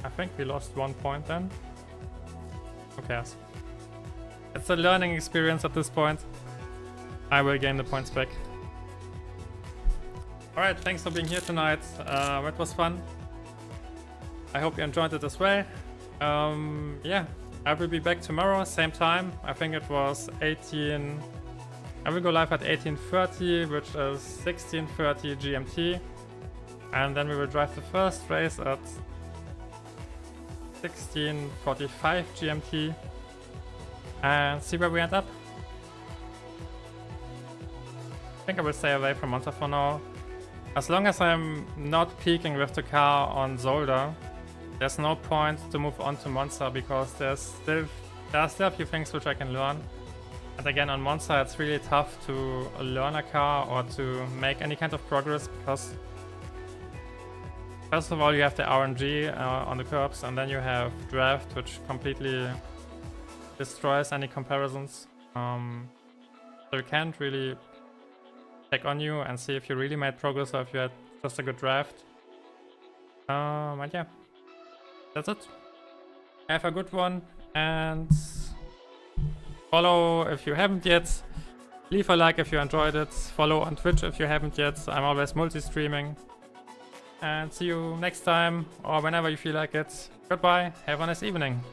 I think we lost 1 point then. Who cares? It's a learning experience at this point. I will gain the points back. Alright, thanks for being here tonight. It was fun. I hope you enjoyed it as well. Yeah, I will be back tomorrow, same time. I think it was 18... I will go live at 18:30, which is 16:30 GMT. And then we will drive the first race at 16:45 GMT and see where we end up. I think I will stay away from Monza for now. As long as I'm not peaking with the car on Zolder, there's no point to move on to Monza because there are still a few things which I can learn. And again, on Monza it's really tough to learn a car or to make any kind of progress because first of all you have the RNG on the curbs, and then you have draft, which completely destroys any comparisons. So you can't really check on you and see if you really made progress or if you had just a good draft. And yeah, that's it. Have a good one and follow if you haven't yet. Leave a like if you enjoyed it. Follow on Twitch if you haven't yet. I'm always multi-streaming. And see you next time or whenever you feel like it. Goodbye. Have a nice evening.